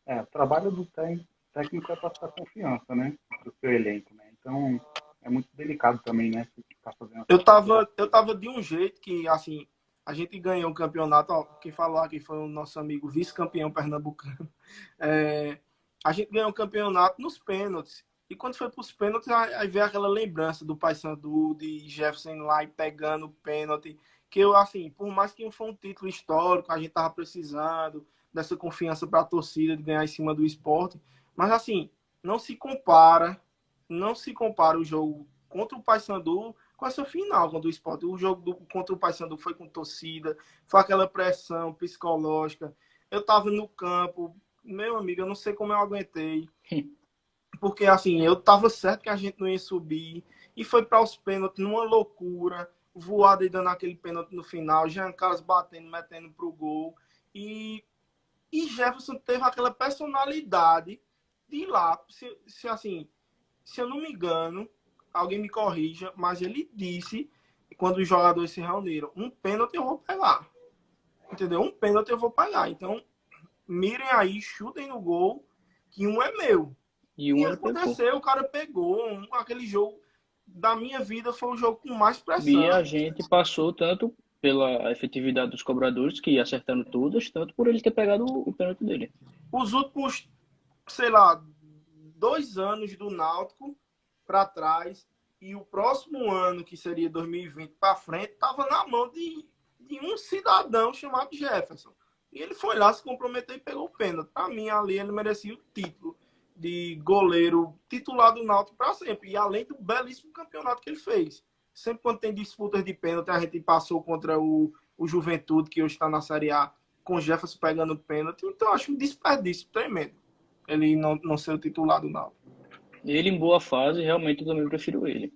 ideal. O trabalho do técnico é passar confiança, né? Do seu elenco, né? Então, é muito delicado também, né? Você ficar fazendo Eu essas tava, eu alterações. tava de um jeito que, assim, a gente ganhou um campeonato, ó, quem falou aqui foi o nosso amigo vice-campeão pernambucano. É, a gente ganhou um campeonato nos pênaltis. E quando foi para os pênaltis, aí veio aquela lembrança do Paysandu, de Jefferson lá e pegando o pênalti. Que eu, assim, por mais que foi um título histórico, a gente tava precisando dessa confiança para a torcida de ganhar em cima do esporte. Mas, assim, não se compara, não se compara o jogo contra o Paysandu com essa final contra o Sport. O jogo contra o Paysandu foi com torcida, foi aquela pressão psicológica. Eu tava no campo, meu amigo, eu não sei como eu aguentei, porque assim, eu tava certo que a gente não ia subir, e foi para os pênaltis numa loucura, voado e dando aquele pênalti no final, Jean Carlos batendo, metendo pro gol, e, e Jefferson teve aquela personalidade de ir lá, se assim, se eu não me engano, alguém me corrija, mas ele disse, quando os jogadores se reuniram, um pênalti eu vou pegar. Entendeu? Um pênalti eu vou pegar. Então, mirem aí, chutem no gol, que um é meu. E E um ele pegou. aconteceu, o cara pegou. Aquele jogo da minha vida foi o jogo com mais E a pressão. gente passou tanto pela efetividade dos cobradores, que acertando todas, tanto por ele ter pegado o pênalti dele. Os últimos, sei lá, 2 anos do Náutico para trás e o próximo ano, que seria 2020 para frente, estava na mão de um cidadão chamado Jefferson. E ele foi lá, se comprometeu e pegou o pênalti. Para mim, ali, ele merecia o título de goleiro titular do Náutico para sempre. E além do belíssimo campeonato que ele fez. Sempre quando tem disputas de pênalti, a gente passou contra o Juventude, que hoje está na Série A, com o Jefferson pegando pênalti. Então, acho um desperdício tremendo ele não ser o titular do Náutico. Ele em boa fase, realmente eu também prefiro ele.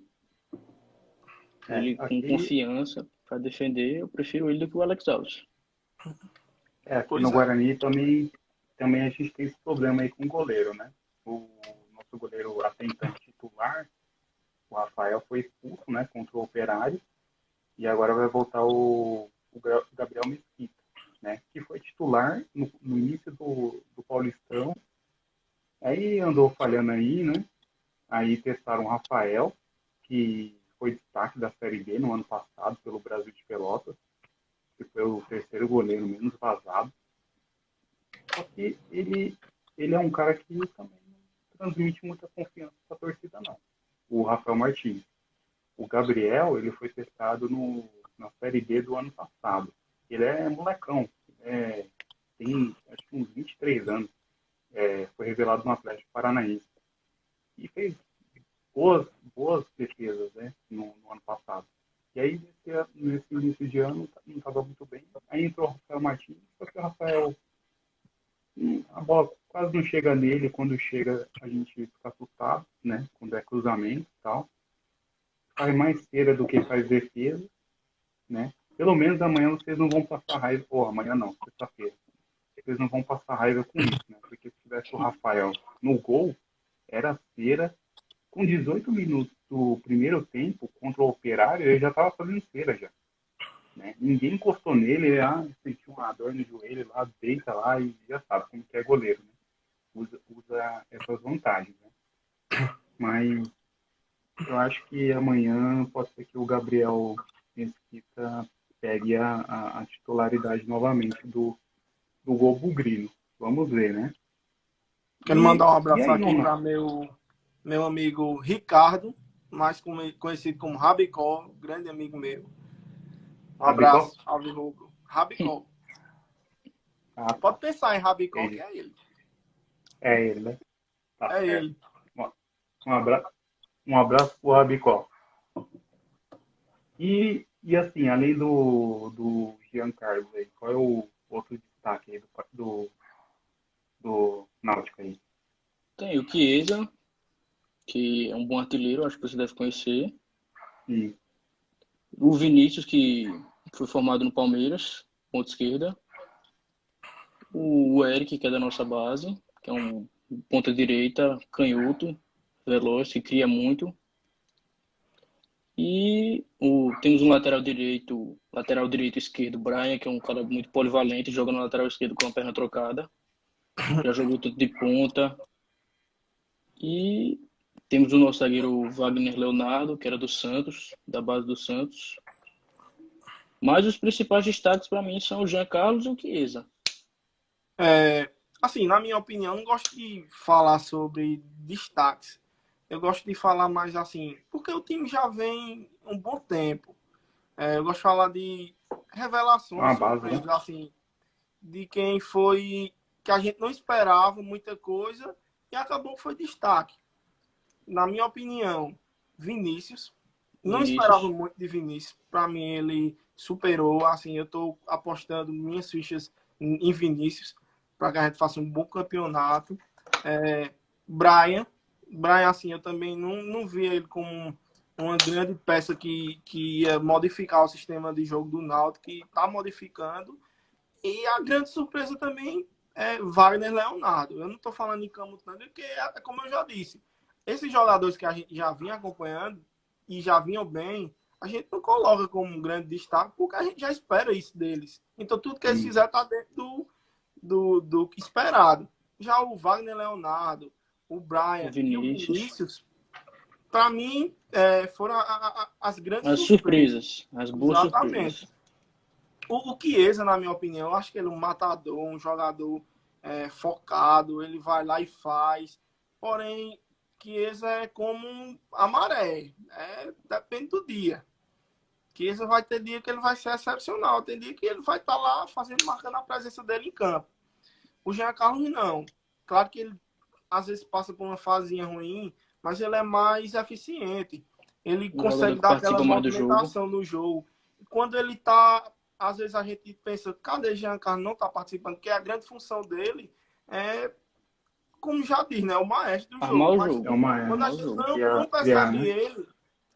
É, Ele com aqui, confiança para defender, eu prefiro ele do que o Alex Alves. aqui no Pois é. Guarani também a gente tem esse problema aí com o goleiro, né? O nosso goleiro atentante titular, o Rafael, foi expulso, né? Contra o Operário. E agora vai voltar o Gabriel Mesquita, né? Que foi titular no início do Paulistão. Aí andou falhando aí, né? Aí testaram o Rafael, que foi destaque da Série B no ano passado pelo Brasil de Pelotas, que foi o terceiro goleiro menos vazado. Só que ele é um cara que também não transmite muita confiança para a torcida, não. O Rafael Martins. O Gabriel, ele foi testado na Série B do ano passado. Ele é molecão, tem acho que uns 23 anos. Foi revelado no Atlético Paranaense. E fez boas defesas, né, no ano passado. E aí, nesse início de ano, não estava muito bem. Aí entrou o Rafael Martins, só que o Rafael, a bola quase não chega nele. Quando chega, a gente fica assustado, né, quando é cruzamento e tal. Faz mais cera do que faz defesa, né. Pelo menos amanhã vocês não vão passar raiva. Amanhã não, sexta-feira. Vocês não vão passar raiva com isso, né, porque se tivesse o Rafael no gol, era cera. Com 18 minutos do primeiro tempo contra o Operário, ele já estava fazendo cera já. Né? Ninguém encostou nele, ele sentiu uma dor no joelho lá, deita lá e já sabe como que é goleiro. Né? Usa essas vantagens. Né? Mas eu acho que amanhã pode ser que o Gabriel Mesquita pegue a titularidade novamente do gol bugrino. Vamos ver, né? Quero mandar um E abraço aí, aqui Nona? para meu amigo Ricardo, mais conhecido como Rabicó, grande amigo meu. Um Rabicó? abraço, Alves Rubro. Rabicó. Ah, Pode tá. pensar em Rabicó, que Entendi. é ele. É ele, né? Tá É certo. ele. Um abraço, um abraço pro Rabicó. E assim, além do Giancarlo aí, qual é o outro destaque aí do Náutico aí? Tem o Chiesa, que é um bom artilheiro, acho que você deve conhecer. E, O Vinícius, que foi formado no Palmeiras, ponta esquerda. O Eric, que é da nossa base, que é um ponta direita, canhoto, veloz, que cria muito. E temos um lateral direito e esquerdo, Brian, que é um cara muito polivalente, joga no lateral esquerdo com a perna trocada. Já jogou tanto de ponta. E temos o nosso zagueiro Wagner Leonardo, que era do Santos, da base do Santos. Mas os principais destaques para mim são o Jean Carlos e o Chiesa. Assim, na minha opinião, não gosto de falar sobre destaques. Eu gosto de falar mais assim, porque o time já vem um bom tempo. Eu gosto de falar de revelações, surpresas, assim, de quem foi que a gente não esperava muita coisa e acabou que foi destaque. Na minha opinião, Vinícius. Não esperava muito de Vinícius. Para mim, ele superou. Assim, eu estou apostando minhas fichas em Vinícius para que a gente faça um bom campeonato. Brian, assim, eu também não vi ele como uma grande peça que ia modificar o sistema de jogo do Náutico, que está modificando. E a grande surpresa também é Wagner Leonardo. Eu não estou falando em Camutanga, porque, como eu já disse, esses jogadores que a gente já vinha acompanhando e já vinham bem, a gente não coloca como um grande destaque, porque a gente já espera isso deles. Então, tudo que eles fizerem está dentro do esperado. Já o Wagner Leonardo, o Brian e o Vinícius, para mim, foram as grandes surpresas. As boas surpresas. O Chiesa, na minha opinião, eu acho que ele é um matador, um jogador focado, ele vai lá e faz. Porém, Chiesa é como a maré, depende do dia. Chiesa vai ter dia que ele vai ser excepcional, tem dia que ele vai estar lá marcando a presença dele em campo. O Jean Carlos não. Claro que ele às vezes passa por uma fazinha ruim, mas ele é mais eficiente. Ele consegue dar aquela movimentação no jogo. Quando ele está, às vezes a gente pensa, cadê Jean Carlos? Não está participando, porque a grande função dele é, como já diz, né, o maestro do jogo. Mas, quando a gente não percebe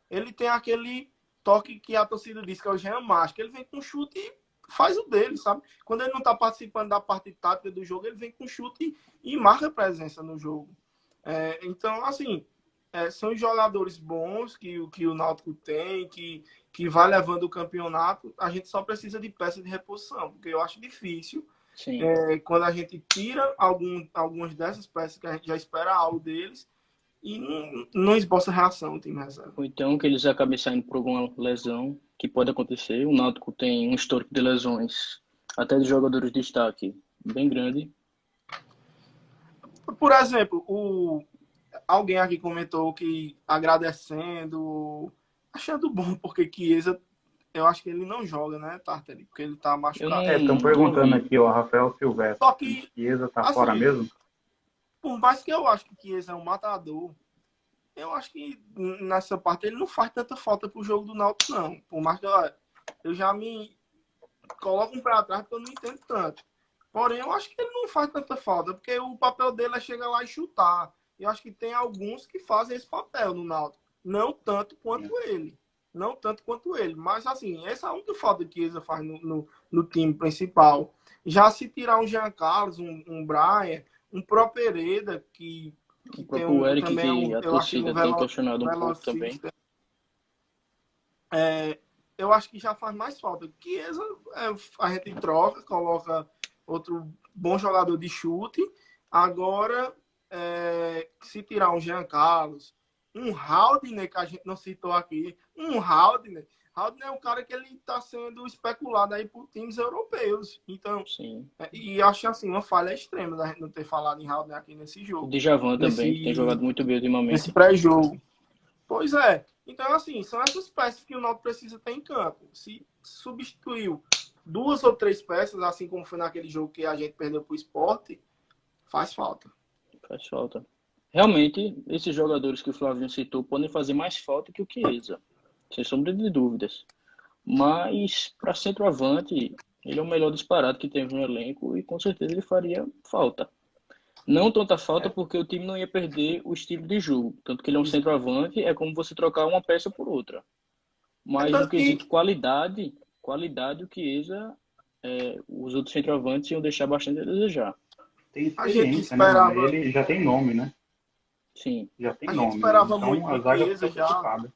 ele tem aquele toque que a torcida diz que é o Jean Mágico. Ele vem com chute e faz o dele, sabe? Quando ele não está participando da parte tática do jogo, ele vem com chute e marca presença no jogo. Então, assim, são jogadores bons que o Náutico tem, que vai levando o campeonato. A gente só precisa de peça de reposição, porque eu acho difícil. Quando a gente tira algumas dessas peças que a gente já espera algo deles e não esboça reação o time reserva. Ou então que eles acabem saindo por alguma lesão, que pode acontecer. O Náutico tem um histórico de lesões, até de jogadores de destaque, bem grande. Por exemplo, alguém aqui comentou que agradecendo, achando bom, porque Chiesa, eu acho que ele não joga, né, Tartari? Porque ele tá machucado. Estão perguntando aqui, ó, Rafael Silvestre. Só que Chiesa tá fora mesmo? Por mais que eu acho que Chiesa é um matador, eu acho que nessa parte ele não faz tanta falta pro jogo do Náutico, não. Por mais que eu já me coloco um pé atrás porque eu não entendo tanto. Porém, eu acho que ele não faz tanta falta, porque o papel dele é chegar lá e chutar. Eu acho que tem alguns que fazem esse papel no Náutico. Não tanto quanto ele. Não tanto quanto ele. Mas, assim, essa é a única falta que Chiesa faz no time principal. Já se tirar um Jean Carlos, um Brian, um próprio Hereda, que o próprio Eric, também que a torcida tem questionado um pouco também. Eu acho que já faz mais falta. Chiesa, a gente troca, coloca outro bom jogador de chute. Agora, se tirar um Jean Carlos, um Haldner, que a gente não citou aqui, Haldner é um cara que ele está sendo especulado aí por times europeus. Então, e acho assim, uma falha extrema da gente não ter falado em Haldner aqui nesse jogo. O Djavan também, que tem jogado muito bem ultimamente. Nesse pré-jogo. Pois é. Então, assim, são essas peças que o Náutico precisa ter em campo. Se substituiu 2 ou 3 peças, assim como foi naquele jogo que a gente perdeu para o Sport, faz falta. Faz falta. Realmente, esses jogadores que o Flavinho citou podem fazer mais falta que o Chiesa, sem sombra de dúvidas. Mas, para centroavante, ele é o melhor disparado que teve no elenco e com certeza ele faria falta. Não tanta falta porque o time não ia perder o estilo de jogo. Tanto que ele é um centroavante, é como você trocar uma peça por outra. Mas no quesito qualidade, o Chiesa, os outros centroavantes iam deixar bastante a desejar. Tem experiência, né? Ele já tem nome, né? Sim. Já tem a nome. Gente esperava então muito a zaga Chiesa fica preocupada.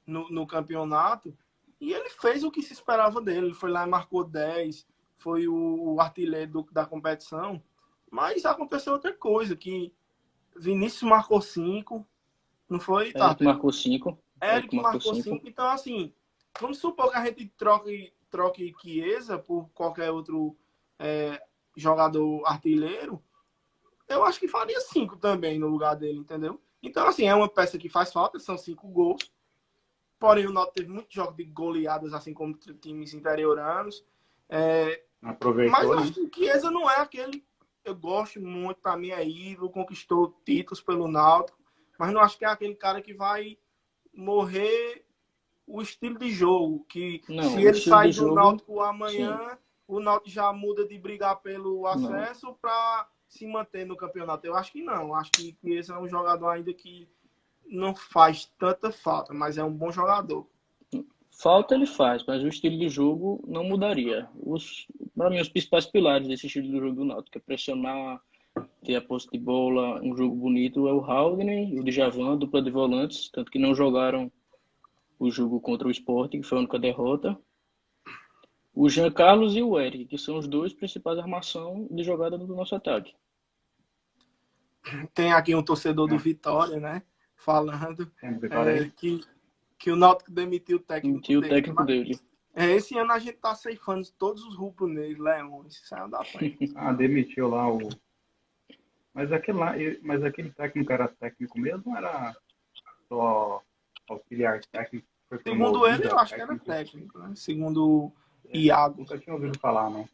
no campeonato, e ele fez o que se esperava dele. Ele foi lá e marcou 10, foi o artilheiro da competição. Mas aconteceu outra coisa, que Vinícius marcou 5, não foi, Eric Tata? marcou 5. Eric marcou 5. Então, assim, vamos supor que a gente troque Chiesa por qualquer outro jogador artilheiro. Eu acho que faria 5 também no lugar dele, entendeu? Então, assim, é uma peça que faz falta, são 5 gols. Porém, o Náutico teve muitos jogos de goleadas, assim como times interioranos. Mas eu acho que o Chiesa não é aquele... Eu gosto muito, para mim é ídolo, conquistou títulos pelo Náutico, mas não acho que é aquele cara que vai morrer o estilo de jogo, que Não, se ele sair do Náutico sim. amanhã, o Náutico já muda de brigar pelo acesso para se manter no campeonato. Eu acho que não. Acho que esse é um jogador ainda que não faz tanta falta, mas é um bom jogador. Falta ele faz, mas o estilo de jogo não mudaria. Para mim, os principais pilares desse estilo de jogo do Náutico é pressionar, ter a posse de bola, um jogo bonito, é o Haldane e o Djavan, dupla de volantes, tanto que não jogaram o jogo contra o Sport, que foi a única derrota. O Jean Carlos e o Eric, que são os dois principais armação de jogada do nosso ataque. Tem aqui um torcedor do Vitória, né? Falando que o Náutico demitiu o técnico dele. Esse ano a gente tá ceifando todos os rubro-negros, leões. Saiu da frente. Demitiu lá o... Mas aquele técnico era técnico mesmo ou era só auxiliar técnico? Segundo ele, eu acho que era técnico, né? Segundo Iago. Nunca tinha ouvido falar, não.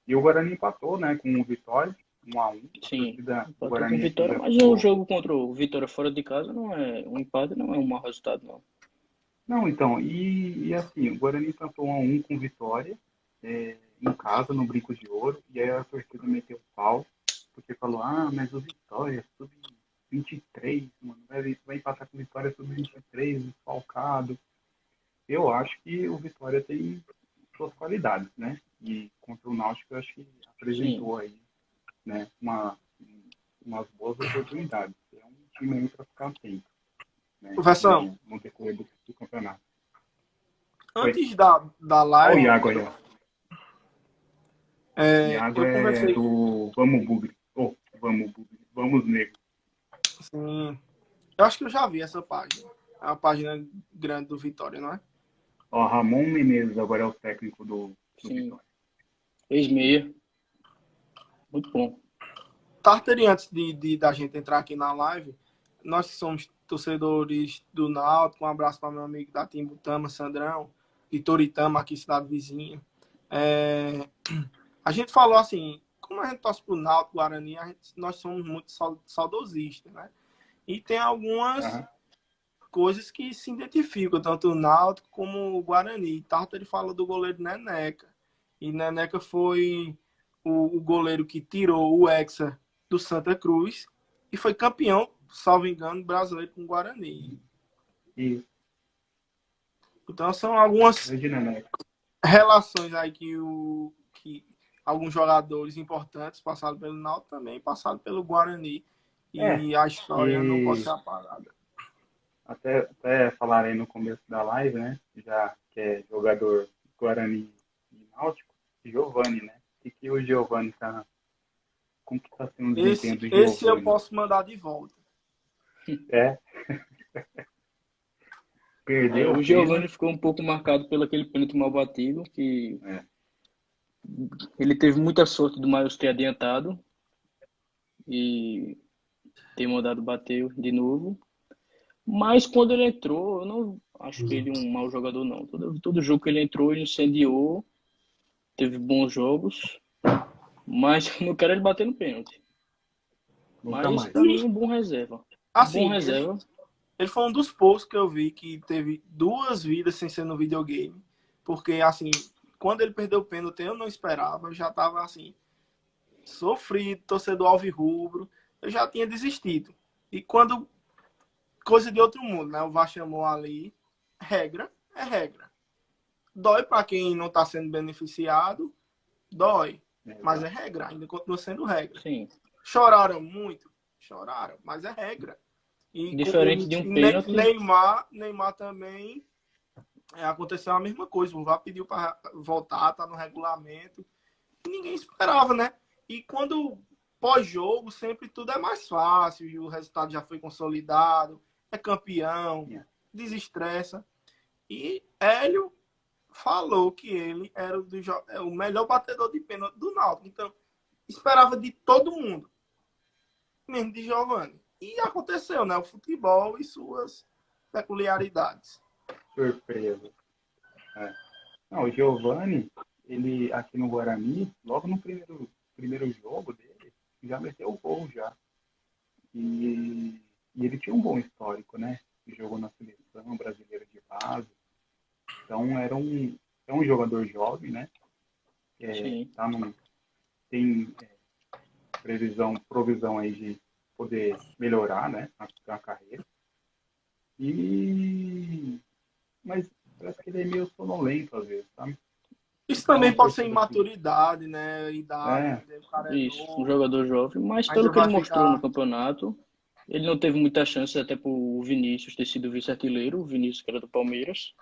E o Guarani empatou, né, com o Vitória, 1-1. Sim, empatou com o Vitória, mas o jogo contra o Vitória fora de casa não é um empate, não é um mau resultado, não. Não, então, e assim, o Guarani empatou 1-1 com Vitória, em casa, no Brincos de Ouro, e aí a torcida meteu o pau, porque falou, mas o Vitória, sub-23, mano, vai empatar com o Vitória sub-23, desfalcado. Eu acho que o Vitória tem suas qualidades, né? E contra o Náutico, eu acho que apresentou aí, né, umas boas oportunidades. É um time aí para ficar atento, né? Professor, no decorrer do campeonato. Antes da live... Olha o Iago aí, ó. Iago é do Vamos Bugre. Vamos Negro. Sim. Eu acho que eu já vi essa página. É uma página grande do Vitória, não é? Ó, Ramon Menezes agora é o técnico do Vitória. Ex-meia. Muito bom. Tartari, antes da gente entrar aqui na live, nós que somos torcedores do Náutico, um abraço para meu amigo da Timbutama, Sandrão, de Toritama, aqui cidade vizinha. A gente falou assim, como a gente torce pro Náutico, Guarani, nós somos muito saudosistas, né? E tem algumas coisas que se identificam, tanto o Náutico como o Guarani. Tartari fala do goleiro Neneca. E Neneca foi o goleiro que tirou o Hexa do Santa Cruz e foi campeão, salvo engano, brasileiro com o Guarani. Isso. Então são algumas relações aí que alguns jogadores importantes passaram pelo Náutico, também passaram pelo Guarani. E a história não pode ser apagada. Até falaram aí no começo da live, né? Já que é jogador Guarani e Náutico, Giovani, né? Que o Giovani tá... Como que tá sendo o desempenho do Giovani? Esse eu posso mandar de volta. Perdeu. O Giovani ficou um pouco marcado pelo aquele pênalti mal batido, que ele teve muita sorte do Maius ter adiantado e ter mandado bater de novo. Mas quando ele entrou, eu não acho que ele é um mau jogador, não. Todo jogo que ele entrou, ele incendiou, teve bons jogos, mas não quero ele bater no pênalti. Mas pra mim é um bom reserva. Assim, bom reserva. Ele foi um dos poucos que eu vi que teve 2 vidas sem ser no videogame. Porque, assim, quando ele perdeu o pênalti, eu não esperava. Eu já tava, assim, sofrido, torcedor alvirrubro. Eu já tinha desistido. E quando... Coisa de outro mundo, né? O VAR chamou ali. Regra é regra. Dói para quem não está sendo beneficiado. Dói. Mas é regra. Ainda continua sendo regra. Sim. Choraram muito? Choraram. Mas é regra. E Diferente de um pênalti. Neymar também aconteceu a mesma coisa. O VAR pediu para voltar, tá no regulamento. E ninguém esperava, né? E quando pós-jogo, sempre tudo é mais fácil e o resultado já foi consolidado, é campeão, desestressa. E Hélio falou que ele era o melhor batedor de pênalti do Náutico. Então, esperava de todo mundo, mesmo de Giovani. E aconteceu, né? O futebol e suas peculiaridades. Surpresa. Não, o Giovani, ele aqui no Guarani, logo no primeiro jogo dele, já meteu o gol já. E ele tinha um bom histórico, né? Jogou na seleção brasileira de base. Então é um jogador jovem, né? Tem provisão aí de poder melhorar, né? A carreira. Mas parece que ele é meio sonolento às vezes, sabe? Isso também pode ser imaturidade, né? Idade. O cara isso, novo, um jogador jovem. Mas ainda pelo que ele vai mostrou ficar... no campeonato, ele não teve muitas chances, até por Vinícius ter sido vice-artilheiro, o Vinícius que era do Palmeiras,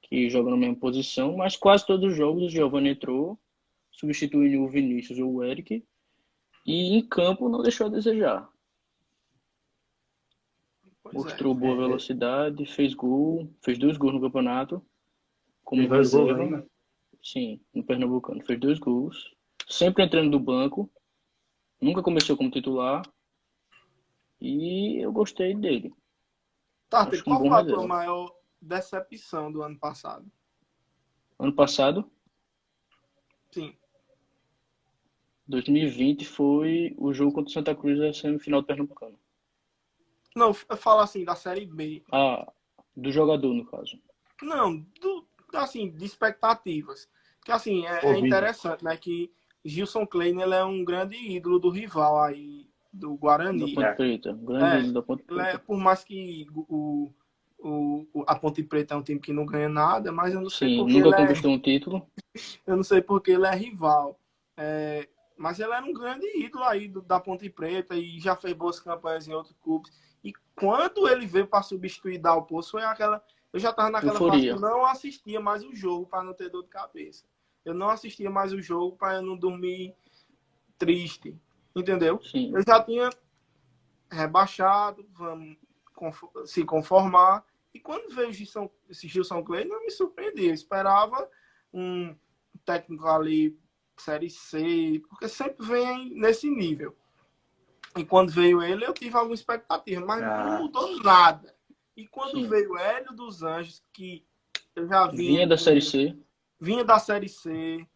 que joga na mesma posição, mas quase todos os jogos o Giovani entrou, substituindo o Vinícius ou o Eric, e em campo não deixou a desejar. Mostrou boa velocidade, fez 2 gols no campeonato, como reserva. Né? Sim, no Pernambucano. Fez 2 gols, sempre entrando do banco, nunca começou como titular, e eu gostei dele. Tati, qual foi a tua maior decepção do ano passado? Ano passado? Sim. 2020 foi o jogo contra o Santa Cruz da semifinal do Pernambucano. Não, eu falo assim, da Série B. Do jogador, no caso. Não, assim, de expectativas. Que assim, é interessante, né? Que Gilson Klein, ele é um grande ídolo do rival aí, do Guarani. Da Ponte Preta. Grande ídolo da Ponte Preta. Por mais que a Ponte Preta é um time que não ganha nada, mas eu não sei porque nunca conquistou um título. Eu não sei porque ele é rival. Mas ele era um grande ídolo aí da Ponte Preta e já fez boas campanhas em outros clubes. E quando ele veio para substituir Dalpozo, foi aquela... Eu já estava naquela fase que eu não assistia mais o jogo para não ter dor de cabeça. Eu não assistia mais o jogo para eu não dormir triste. Entendeu? Sim. Eu já tinha rebaixado, vamos se conformar. E quando veio esse Gilson Klein, não me surpreendi. Eu esperava um técnico ali, Série C, porque sempre vem nesse nível. E quando veio ele, eu tive alguma expectativa, mas não mudou nada. E quando veio o Hélio dos Anjos, que eu já vinha da Série C. Vinha da Série C.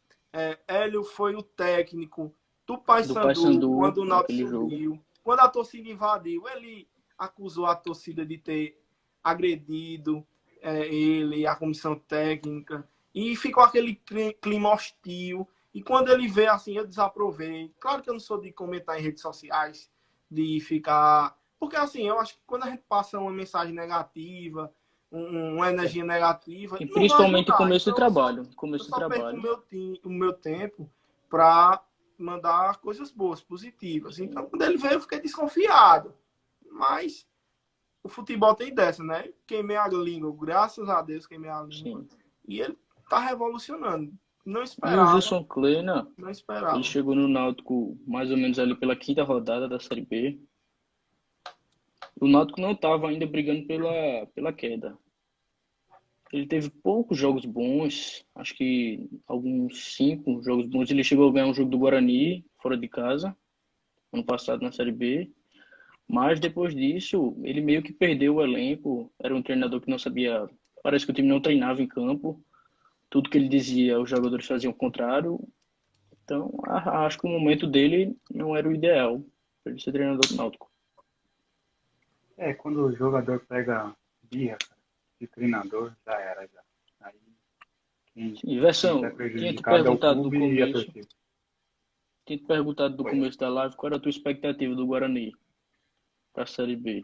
Hélio foi o técnico do Paysandu quando o Náutico subiu. Quando a torcida invadiu, ele acusou a torcida de ter agredido ele, a comissão técnica. E ficou aquele clima hostil. E quando ele veio assim, eu desaprovei. Claro que eu não sou de comentar em redes sociais, de ficar... Porque assim, eu acho que quando a gente passa uma mensagem negativa, uma energia negativa... E principalmente no começo do trabalho. Eu só perco o meu tempo para mandar coisas boas, positivas. Então, quando ele veio, eu fiquei desconfiado. Mas o futebol tem dessa, né? Queimei a língua, graças a Deus, queimei a língua. Sim. E ele tá revolucionando. Não esperava. E o Gilson Kleina, não esperava. Ele chegou no Náutico mais ou menos ali pela 5ª rodada da Série B. O Náutico não estava ainda brigando pela queda. Ele teve poucos jogos bons, acho que alguns 5 jogos bons. Ele chegou a ganhar um jogo do Guarani, fora de casa, ano passado na Série B. Mas depois disso, ele meio que perdeu o elenco. Era um treinador que não sabia... Parece que o time não treinava em campo. Tudo que ele dizia, os jogadores faziam o contrário. Então, acho que o momento dele não era o ideal para ele ser treinador do Náutico. Quando o jogador pega birra, cara, de treinador, já era. Já. Aí, Versão, tinha te perguntado do começo. Tinha te perguntado do começo da live qual era a tua expectativa do Guarani para a Série B.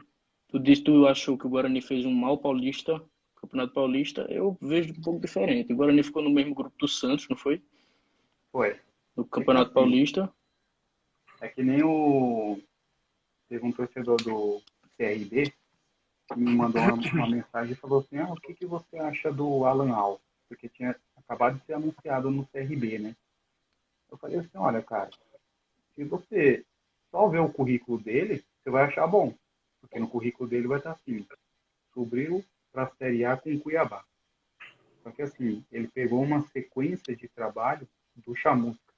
Tu disse que tu achou que o Guarani fez um mau paulista, Campeonato Paulista. Eu vejo um pouco diferente. O Guarani ficou no mesmo grupo do Santos, não foi? Foi. No Campeonato Paulista. É que nem teve um torcedor do CRB me mandou uma mensagem e falou assim, o que você acha do Alan Alves? Porque tinha acabado de ser anunciado no CRB, né? Eu falei assim, olha, cara, se você só ver o currículo dele, você vai achar bom. Porque no currículo dele vai estar assim, subiu para a Série A com o Cuiabá. Só que assim, ele pegou uma sequência de trabalho do Chamusca,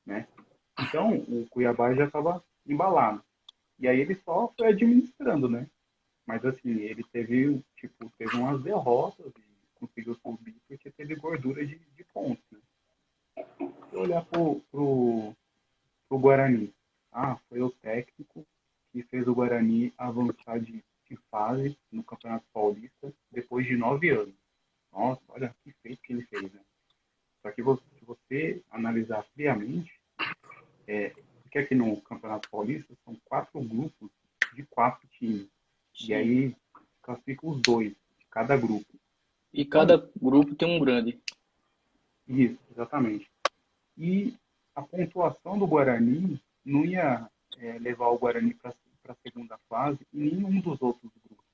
né? Então, o Cuiabá já estava embalado. E aí ele só foi administrando, né? Mas assim, ele teve umas derrotas e conseguiu subir porque teve gordura de pontos, né? Se olhar pro Guarani, foi o técnico que fez o Guarani avançar de fase no Campeonato Paulista depois de 9 anos. Nossa, olha que feito que ele fez, né? Só que se você analisar friamente, porque aqui no Campeonato Paulista são 4 grupos de 4 times. E Sim. aí classifica os 2 de cada grupo. E Então, cada grupo tem um grande. isso, exatamente. E a pontuação do Guarani não ia levar o Guarani para a segunda fase em nenhum dos outros grupos.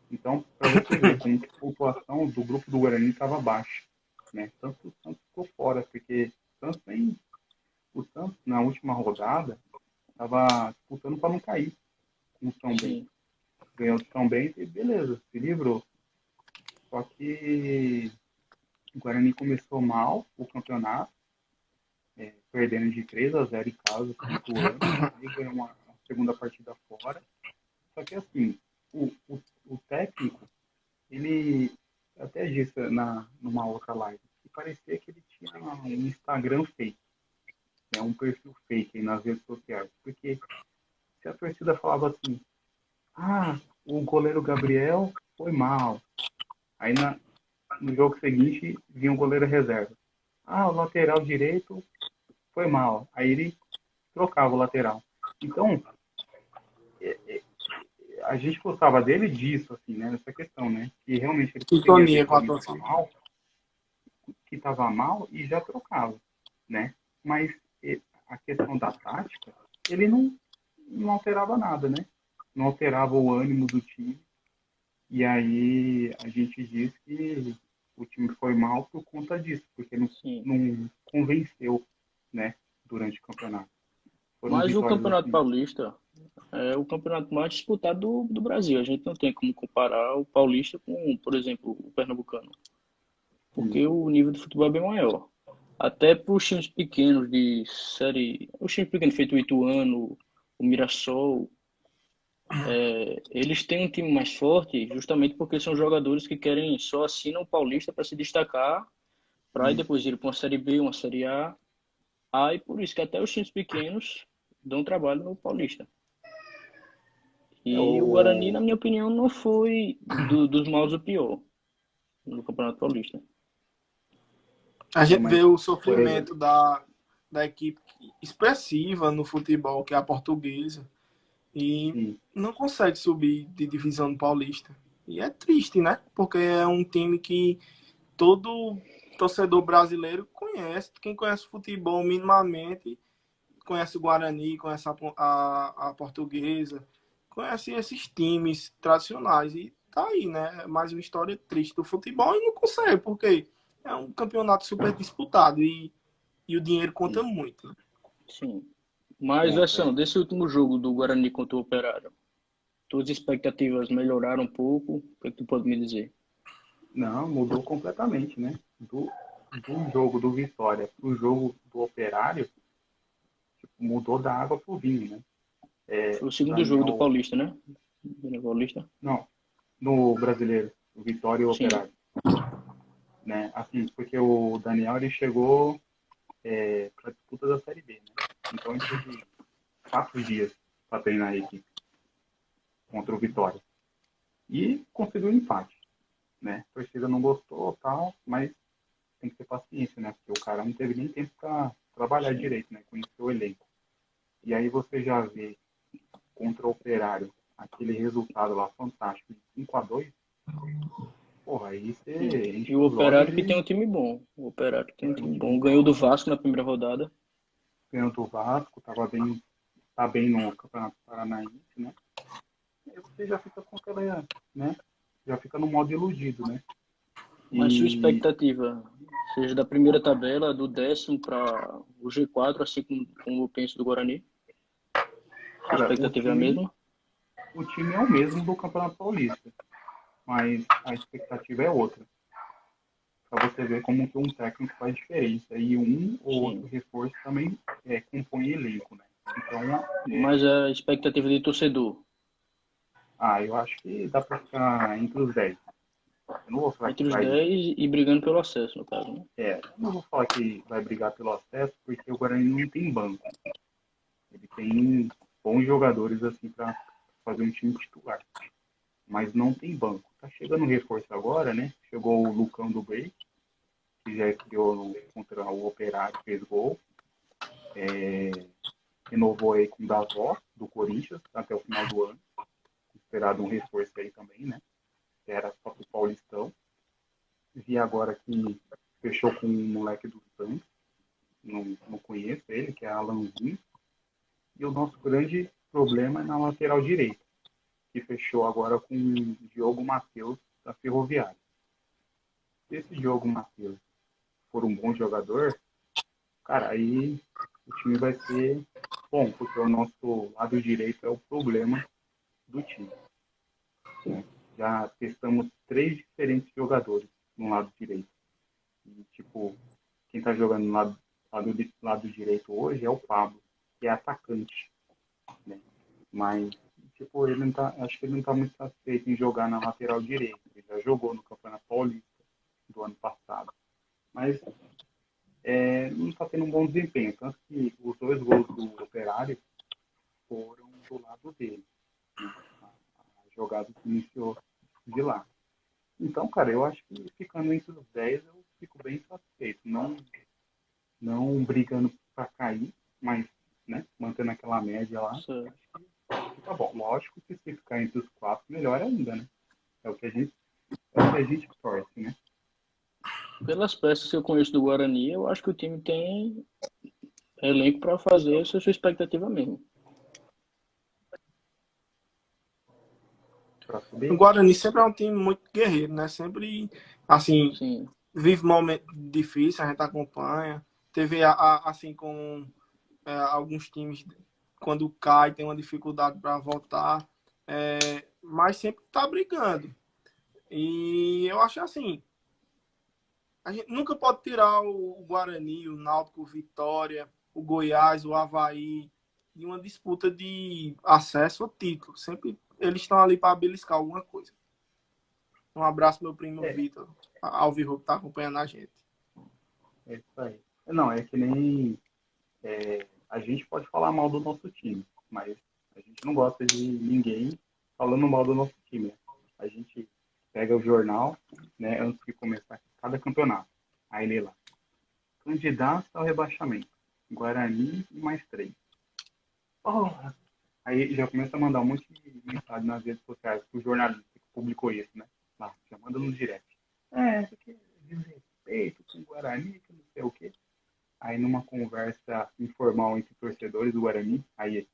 Então, para você ver como que a pontuação do grupo do Guarani estava baixa, né? Tanto o Santos ficou fora, porque o Santos, na última rodada, estava disputando para não cair com o São Bento. Sim. Ganhou do São Bento e beleza, se livrou. Só que o Guarani começou mal o campeonato, perdendo de 3-0 em casa contra o Ituano, aí ganhou uma segunda partida fora. Só que assim, o técnico, ele até disse numa outra live, que parecia que ele tinha um Instagram fake, né, um perfil fake aí nas redes sociais. Porque se a torcida falava assim, o goleiro Gabriel foi mal. Aí no jogo seguinte vinha o goleiro reserva. O lateral direito foi mal. Aí ele trocava o lateral. Então, a gente gostava dele disso, assim, né? Nessa questão, né? Que realmente ele conseguia ver Sintonia que com o a time torcida. estava mal e já trocava, né? Mas a questão da tática, ele não alterava nada, né? Não alterava o ânimo do time. E aí a gente diz que o time foi mal por conta disso, porque Sim. não convenceu, né? Durante o campeonato. Foram Mas o vitórias Campeonato assim. Paulista é o campeonato mais disputado do Brasil. A gente não tem como comparar o Paulista com, por exemplo, o Pernambucano. Porque o nível do futebol é bem maior. Até para os times pequenos de série. Os times pequenos, feito o Ituano, o Mirassol, eles têm um time mais forte justamente porque são jogadores que querem só assinam o Paulista para se destacar, para Isso. depois ir para uma Série B, uma Série A. Aí por isso que até os times pequenos dão trabalho no Paulista. É E o Guarani, na o, minha opinião, não foi dos maus o pior no Campeonato Paulista. A gente mas, vê o por exemplo, sofrimento da equipe expressiva no futebol, que é a Portuguesa, e sim, não consegue subir de divisão no Paulista. E é triste, né? Porque é um time que todo torcedor brasileiro conhece. Quem conhece futebol minimamente, conhece o Guarani, conhece a Portuguesa, conhece esses times tradicionais. E tá aí, né? Mais uma história triste do futebol e não consegue, porque é um campeonato super disputado e o dinheiro conta sim, muito. Né? Sim. Mas, conta. versão, desse último jogo do Guarani contra o Operário, tuas expectativas melhoraram um pouco? O que é que tu pode me dizer? Não, mudou completamente, né? Do jogo do Vitória para o jogo do Operário, mudou da água para o vinho, né? Foi o O segundo jogo do Daniel, Paulista, né? Do Paulista? não, no Brasileiro, o Vitória e o Sim. Operário, né? Assim, porque o Daniel ele chegou para a disputa da Série B, né? Então ele teve 4 dias para treinar a equipe contra o Vitória e conseguiu um empate, né? A torcida não gostou, tal, mas tem que ter paciência, né? Porque o cara não teve nem tempo para trabalhar Sim. direito, né? Conhecer o elenco. E aí você já vê contra o Operário aquele resultado lá fantástico de 5-2, porra, aí Sim. você enche E o os olhos Operário que tem e um time bom. O Operário que tem um tem um time time bom. Ganhou bom, do Vasco na primeira rodada. ganhou do Vasco, tá bem no Campeonato Paranaense, né? Aí você já fica com aquela, né? Já fica no modo iludido, né? Mas sua E, expectativa, seja da primeira tabela, do 10º para o G4, assim como eu penso do Guarani? Sua cara, expectativa é a mesma? o time é o mesmo do Campeonato Paulista, mas a expectativa é outra. Para você ver como que um técnico faz diferença. E um ou outro Sim. reforço também compõe elenco, né? Então, Mas a expectativa de torcedor, eu acho que dá para ficar entre os 10. Eu não vou falar que entre os vai. 10 e brigando pelo acesso, no caso, né? Eu não vou falar que vai brigar pelo acesso, porque o Guarani não tem banco. Ele tem bons jogadores assim para fazer um time titular. Mas não tem banco. Tá chegando um reforço agora, né? Chegou o Lucão do Break, que já estreou contra o Operário, fez gol. Renovou aí com o Davó, do Corinthians, até o final do ano. Esperado um reforço aí também, né? Que era só pro Paulistão. Vi agora que fechou com um moleque do Santos, não conheço ele, que é Alanzinho. E o nosso grande problema é na lateral direita, que fechou agora com o Diogo Matheus, da Ferroviária. Se esse Diogo Matheus for um bom jogador, cara, aí o time vai ser bom, porque o nosso lado direito é o problema do time. Né? Já testamos 3 diferentes jogadores no lado direito. E, tipo, quem tá jogando no lado direito hoje é o Pablo, que é atacante. Né? Mas, tipo, ele não tá, acho que ele não tá muito satisfeito em jogar na lateral direita. Ele já jogou no Campeonato Paulista do ano passado. Mas não está tendo um bom desempenho. Tanto que os 2 gols do Operário foram do lado dele. Né? A jogada que iniciou de lá. Então, cara, eu acho que ficando entre os 10 eu fico bem satisfeito. Não brigando para cair, mas né, mantendo aquela média lá, Certo. acho que tá bom. Lógico que se ficar entre os 4, melhor ainda, né? É o que a gente torce, né? Pelas peças que eu conheço do Guarani, eu acho que o time tem elenco para fazer essa sua expectativa mesmo. Para O subir. Guarani sempre é um time muito guerreiro, né? Sempre, assim, Sim, vive momentos difíceis, a gente acompanha. Teve, assim, com alguns times, quando cai, tem uma dificuldade para voltar. Mas sempre tá brigando. E eu acho assim, a gente nunca pode tirar o Guarani, o Náutico, o Vitória, o Goiás, o Avaí de uma disputa de acesso ao título. Sempre eles estão ali para beliscar alguma coisa. Um abraço, meu primo É, Vitor, Alvirro, que está acompanhando a gente. é isso aí. Não, é que nem a gente pode falar mal do nosso time, mas a gente não gosta de ninguém falando mal do nosso time. Né? A gente pega o jornal, né, antes de começar cada campeonato. Aí lê lá. Candidato ao rebaixamento. Guarani e mais 3. Porra! Aí já começa a mandar um monte de mensagem nas redes sociais pro jornalista que publicou isso, né? Lá, já manda no direct. Isso aqui é desrespeito com o Guarani, que não sei o quê. Aí numa conversa informal entre torcedores do Guarani, aí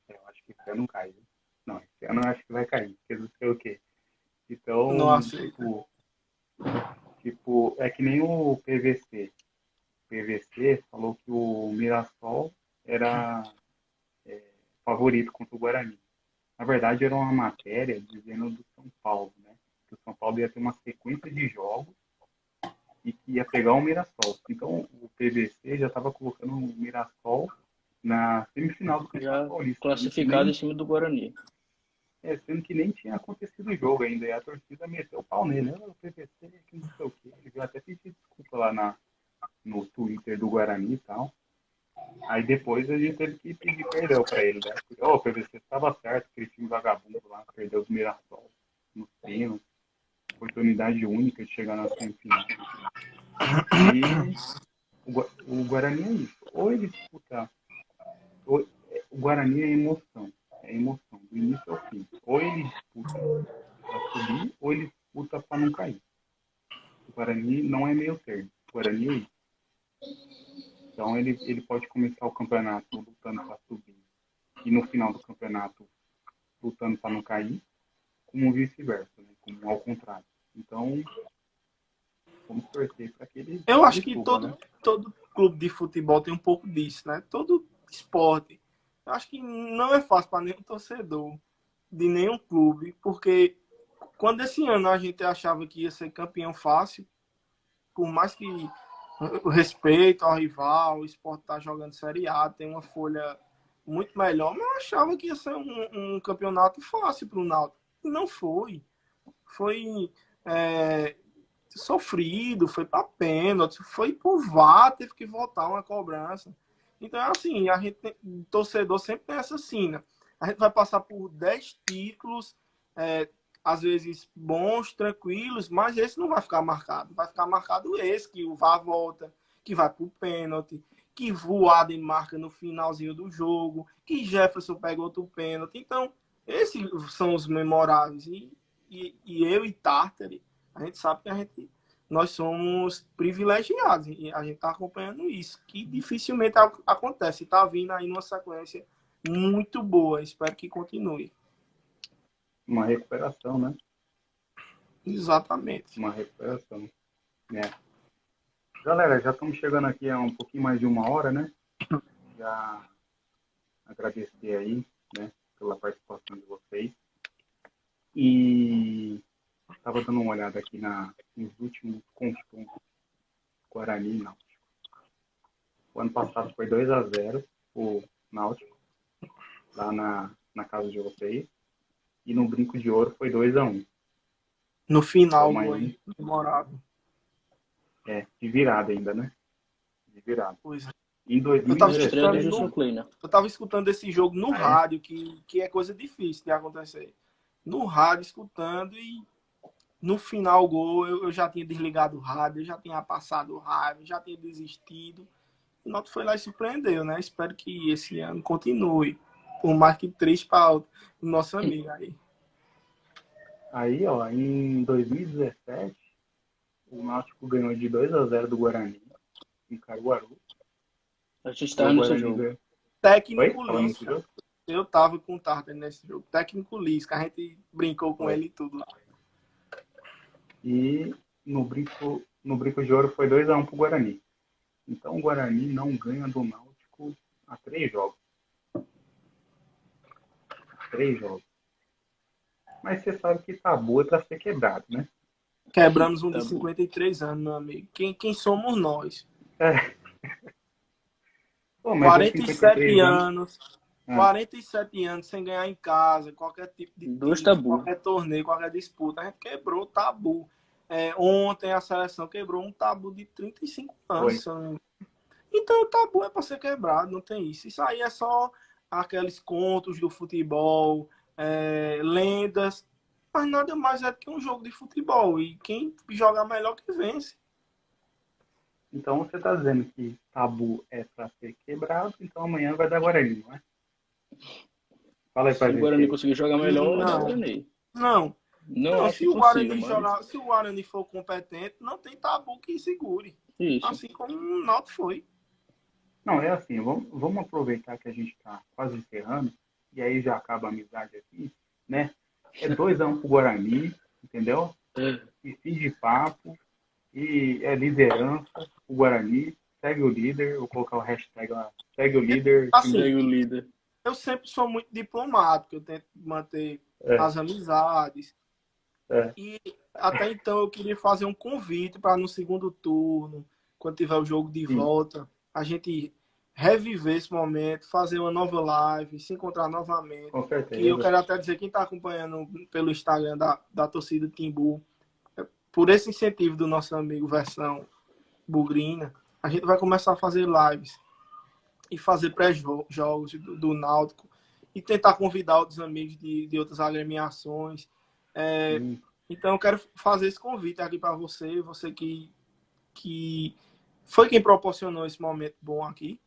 eu acho que esse ano não cai. Viu? Não, esse ano eu acho que vai cair, porque não sei o quê. Não Então, aceita. é que nem o PVC. O PVC falou que o Mirassol era favorito contra o Guarani. Na verdade, era uma matéria dizendo do São Paulo, né? Que o São Paulo ia ter uma sequência de jogos e que ia pegar o Mirassol. Então, o PVC já estava colocando o Mirassol na semifinal do Campeonato já Paulista, classificado em cima do Guarani. sendo que nem tinha acontecido o jogo ainda, e a torcida meteu o pau nele, né? O PVC, que não sei o quê. Ele veio até pedir desculpa lá no Twitter do Guarani e tal. Aí depois a gente teve que pedir perdão para ele, né? Porque, o PVC estava certo, aquele time vagabundo lá, perdeu do Mirassol nos pênaltis, oportunidade única de chegar na semifinal. E o Guarani é isso. Ou ele disputa. O Guarani é emoção, do início ao fim. Ou ele disputa para subir, ou ele disputa para não cair. O Guarani não é meio termo. O Guarani é isso. Então ele pode começar o campeonato lutando para subir e no final do campeonato lutando para não cair, como vice-versa, né? Como ao contrário. Então, vamos torcer para que ele Eu acho que suba, né? todo clube de futebol tem um pouco disso, né? Todo esporte. Eu acho que não é fácil para nenhum torcedor de nenhum clube, porque quando esse ano a gente achava que ia ser campeão fácil, por mais que o respeito ao rival, o esporte tá jogando Série A, tem uma folha muito melhor, mas eu achava que ia ser um campeonato fácil para o Náutico. E não foi. Foi sofrido, foi para pênalti, foi por VAR, teve que voltar uma cobrança. Então é assim, a gente torcedor sempre tem essa sina. A gente vai passar por 10 títulos, às vezes bons, tranquilos, mas esse não vai ficar marcado. Vai ficar marcado esse, que o VAR volta, que vai pro pênalti, que Voaden marca no finalzinho do jogo, que Jefferson pega outro pênalti. Então, esses são os memoráveis. E eu e Tartari, a gente sabe que nós somos privilegiados e a gente está acompanhando isso, que dificilmente acontece. Está vindo aí numa sequência muito boa. Espero que continue. Uma recuperação, né? Exatamente. Uma recuperação. Galera, já estamos chegando aqui a um pouquinho mais de 1 hora, né? Já agradecer aí, né, pela participação de vocês. E estava dando uma olhada aqui nos últimos confrontos Guarani e Náutico. O ano passado foi 2-0 o Náutico, lá na casa de vocês. E no Brinco de Ouro foi 2-1. No final, foi memorável. De virada ainda, né? De virada. Pois é. Em 2017... Eu tava escutando esse jogo no rádio, que é coisa difícil de acontecer. No rádio, escutando, e no final gol eu já tinha desligado o rádio, eu já tinha passado o rádio, já tinha desistido. O Náutico foi lá e surpreendeu, né? Espero que esse ano continue. Por mais que triste para o nosso amigo aí. Aí, ó, em 2017, o Náutico ganhou de 2-0 do Guarani, em Caruaru. A gente estava nesse jogo. Técnico Lisca. Eu tava com o Tartar nesse jogo. Técnico Lisca, a gente brincou com ele e tudo lá. E no brinco de ouro foi 2-1 pro Guarani. Então o Guarani não ganha do Náutico há 3 jogos. 3 jogos. Mas você sabe que tabu é pra ser quebrado, né? Quebramos um de 53 anos, meu amigo. Quem somos nós? Pô, 47 anos. 47 anos sem ganhar em casa, qualquer tipo de título, qualquer torneio, qualquer disputa. A gente quebrou o tabu. Ontem a seleção quebrou um tabu de 35 anos. Então o tabu é para ser quebrado, não tem isso. Isso aí é só aqueles contos do futebol, lendas, mas nada mais é do que um jogo de futebol. E quem joga melhor que vence. Então você está dizendo que tabu é para ser quebrado, então amanhã vai dar Guarani, não é? Fala aí pra gente. Se o Guarani conseguir jogar melhor, vai dar Guarani. Não, se o Guarani jogar, se o Guarani for competente, não tem tabu que segure. Isso. Assim como o Náutico foi. Não, é assim, vamos aproveitar que a gente está quase encerrando, e aí já acaba a amizade aqui, né? É 2-1 pro Guarani, entendeu? E fim de papo, e é liderança, o Guarani, segue o líder, vou colocar o hashtag lá, segue o líder. Assim, segue o líder. Eu sempre sou muito diplomático, eu tento manter as amizades. E até então eu queria fazer um convite para no segundo turno, quando tiver o jogo de volta, a gente reviver esse momento, fazer uma nova live, se encontrar novamente. Com certeza. E eu quero até dizer, quem está acompanhando pelo Instagram da torcida Timbu, por esse incentivo do nosso amigo Versão Bugrina, a gente vai começar a fazer lives e fazer pré-jogos do Náutico e tentar convidar outros amigos de outras agremiações. Então eu quero fazer esse convite aqui para você que foi quem proporcionou esse momento bom aqui.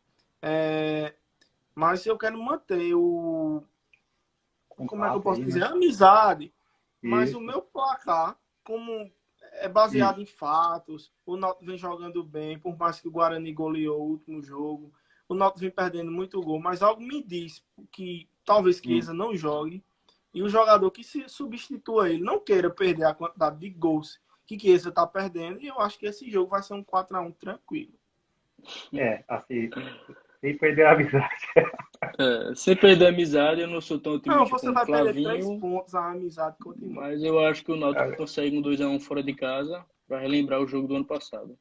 Mas eu quero manter como é que eu posso dizer? Amizade. Mas o meu placar, como é baseado em fatos, o Náutico vem jogando bem, por mais que o Guarani goleou o último jogo, o Náutico vem perdendo muito gol, mas algo me diz que talvez Chiesa não jogue. e o jogador que se substitua ele não queira perder a quantidade de gols que você está perdendo, e eu acho que esse jogo vai ser um 4-1 tranquilo. Assim, sem perder a amizade. Sem perder a amizade, eu não sou tão Não, otimista você como o vai perder 3 Flavinho, pontos, a amizade continua. mas eu acho que o Náutico consegue um 2-1 fora de casa para relembrar o jogo do ano passado.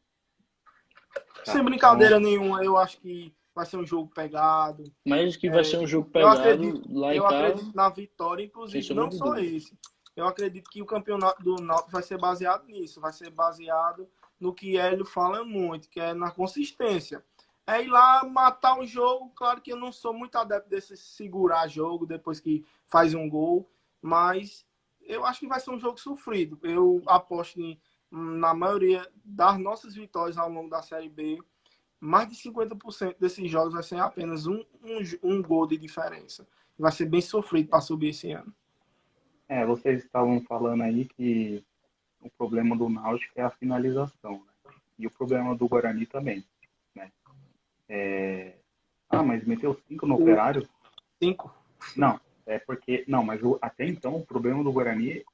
Sem brincadeira nenhuma, eu acho que vai ser um jogo pegado. Mas que vai ser um jogo Eu pegado lá em eu casa, acredito na vitória, sem inclusive, sombra não de só dúvida. esse. Eu acredito que o campeonato do Náutico vai ser baseado nisso, vai ser baseado no que Hélio fala muito, que é na consistência. É ir lá matar o jogo. Claro que eu não sou muito adepto desse segurar jogo depois que faz um gol, mas eu acho que vai ser um jogo sofrido. Eu aposto na maioria das nossas vitórias ao longo da Série B, mais de 50% desses jogos vai ser apenas um gol de diferença. Vai ser bem sofrido para subir esse ano. Vocês estavam falando aí que o problema do Náutico é a finalização, né? E o problema do Guarani também, né? Mas meteu 5 no Operário? 5? Não, mas até então o problema do Guarani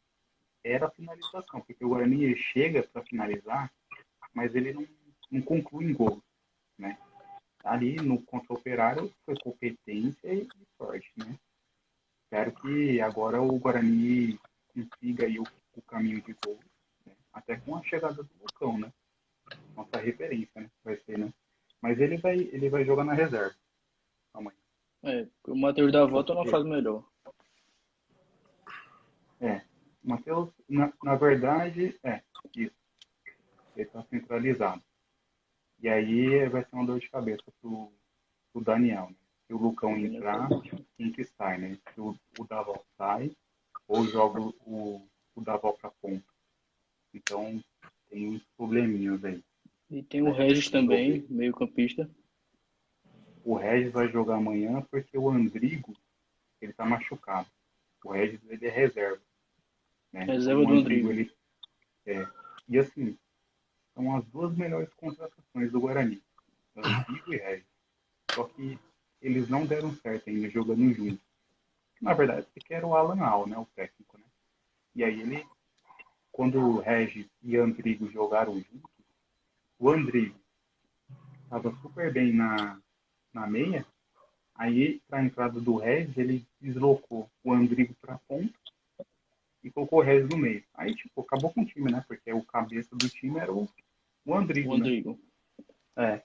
era a finalização, porque o Guarani chega para finalizar, mas ele não conclui em gol, né? Ali no contra o Operário foi competência e sorte, né? Espero que agora o Guarani consiga aí o caminho de gol, né? Até com a chegada do Lucão, né? Nossa referência, né? Vai ser, né? Mas ele vai jogar na reserva amanhã. O Matheus da Volta não faz melhor. O Matheus, na verdade, isso. Ele está centralizado. E aí vai ser uma dor de cabeça pro Daniel, né? Se o Lucão entrar, quem que sai, né? Se o Davó sai, ou joga o Davó para ponta. Então, tem uns probleminhas aí. E tem o Regis também, meio campista. O Regis vai jogar amanhã porque o Andrigo, ele tá machucado. O Regis, ele é reserva. Né? Reserva do Andrigo. E assim, são as duas melhores contratações do Guarani. Andrigo e Regis. Só que eles não deram certo ainda jogando juntos. Na verdade, porque era o Alan Al, né? O técnico, né? E aí quando o Regis e Andrigo jogaram juntos, o Andrigo estava super bem na meia, aí para a entrada do Regis, ele deslocou o Andrigo para a ponta e colocou o Regis no meio. Aí, tipo, acabou com o time, né? Porque o cabeça do time era o Andrigo, Andrigo. Né?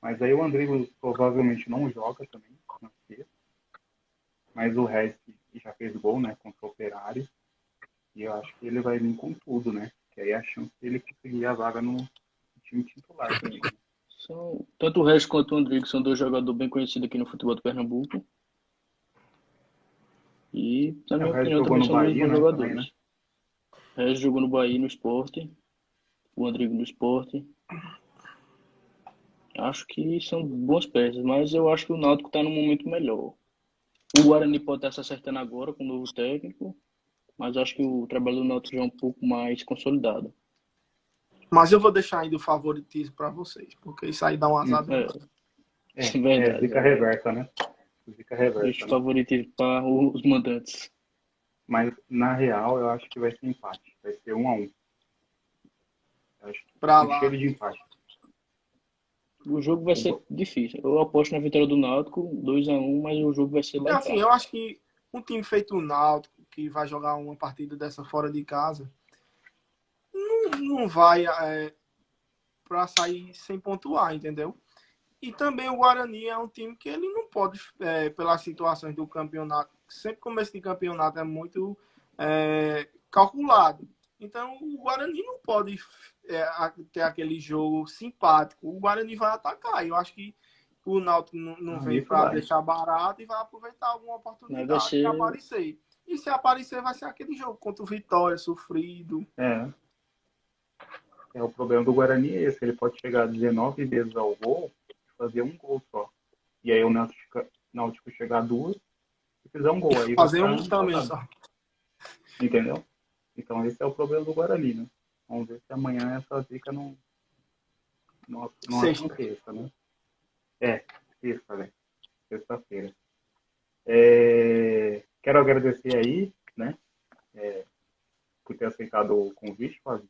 Mas aí o Andrigo provavelmente não joga também na sexta. Mas o Regis já fez gol, né? Contra o Operário. E eu acho que ele vai vir com tudo, né? Que aí é a chance dele conseguir a vaga no time titular também. Né? Tanto o Regis quanto o Andrigo são dois jogadores bem conhecidos aqui no futebol do Pernambuco. E, na minha opinião, também são dois bons jogadores. Também, né? O Regis jogou no Bahia, no Sport. O Andrigo no Sport. Acho que são boas peças, mas eu acho que o Náutico está num momento melhor. O Guarani pode estar se acertando agora com o novo técnico, mas acho que o trabalho do Náutico já é um pouco mais consolidado. Mas eu vou deixar ainda o favoritismo para vocês, porque isso aí dá um azar. Verdade. Zica reversa, né? Zica reversa. Deixa o favoritismo para os mandantes. Mas, na real, eu acho que vai ser empate. Vai ser 1-1. Eu acho que pra lá. cheiro de empate. O jogo vai ser difícil. Eu aposto na vitória do Náutico, 2-1, mas o jogo vai ser lá. Assim, eu acho que um time feito o Náutico, que vai jogar uma partida dessa fora de casa, não vai para sair sem pontuar, entendeu? E também o Guarani é um time que ele não pode, pelas situações do campeonato, sempre começo de campeonato é muito calculado. Então o Guarani não pode ter aquele jogo simpático. O Guarani vai atacar. Eu acho que o Náutico não vem para deixar barato e vai aproveitar alguma oportunidade que aparecer. E se aparecer, vai ser aquele jogo contra o Vitória, sofrido. O problema do Guarani é esse. Ele pode chegar 19 vezes ao gol e fazer um gol só. E aí o Náutico chegar 2 e fizer um gol. Aí fazer um também só. Entendeu? Então esse é o problema do Guarani, né? Vamos ver se amanhã essa zica não aconteça, né? Sexta, velho. Sexta-feira. Quero agradecer aí né? Por ter aceitado o convite, Fábio.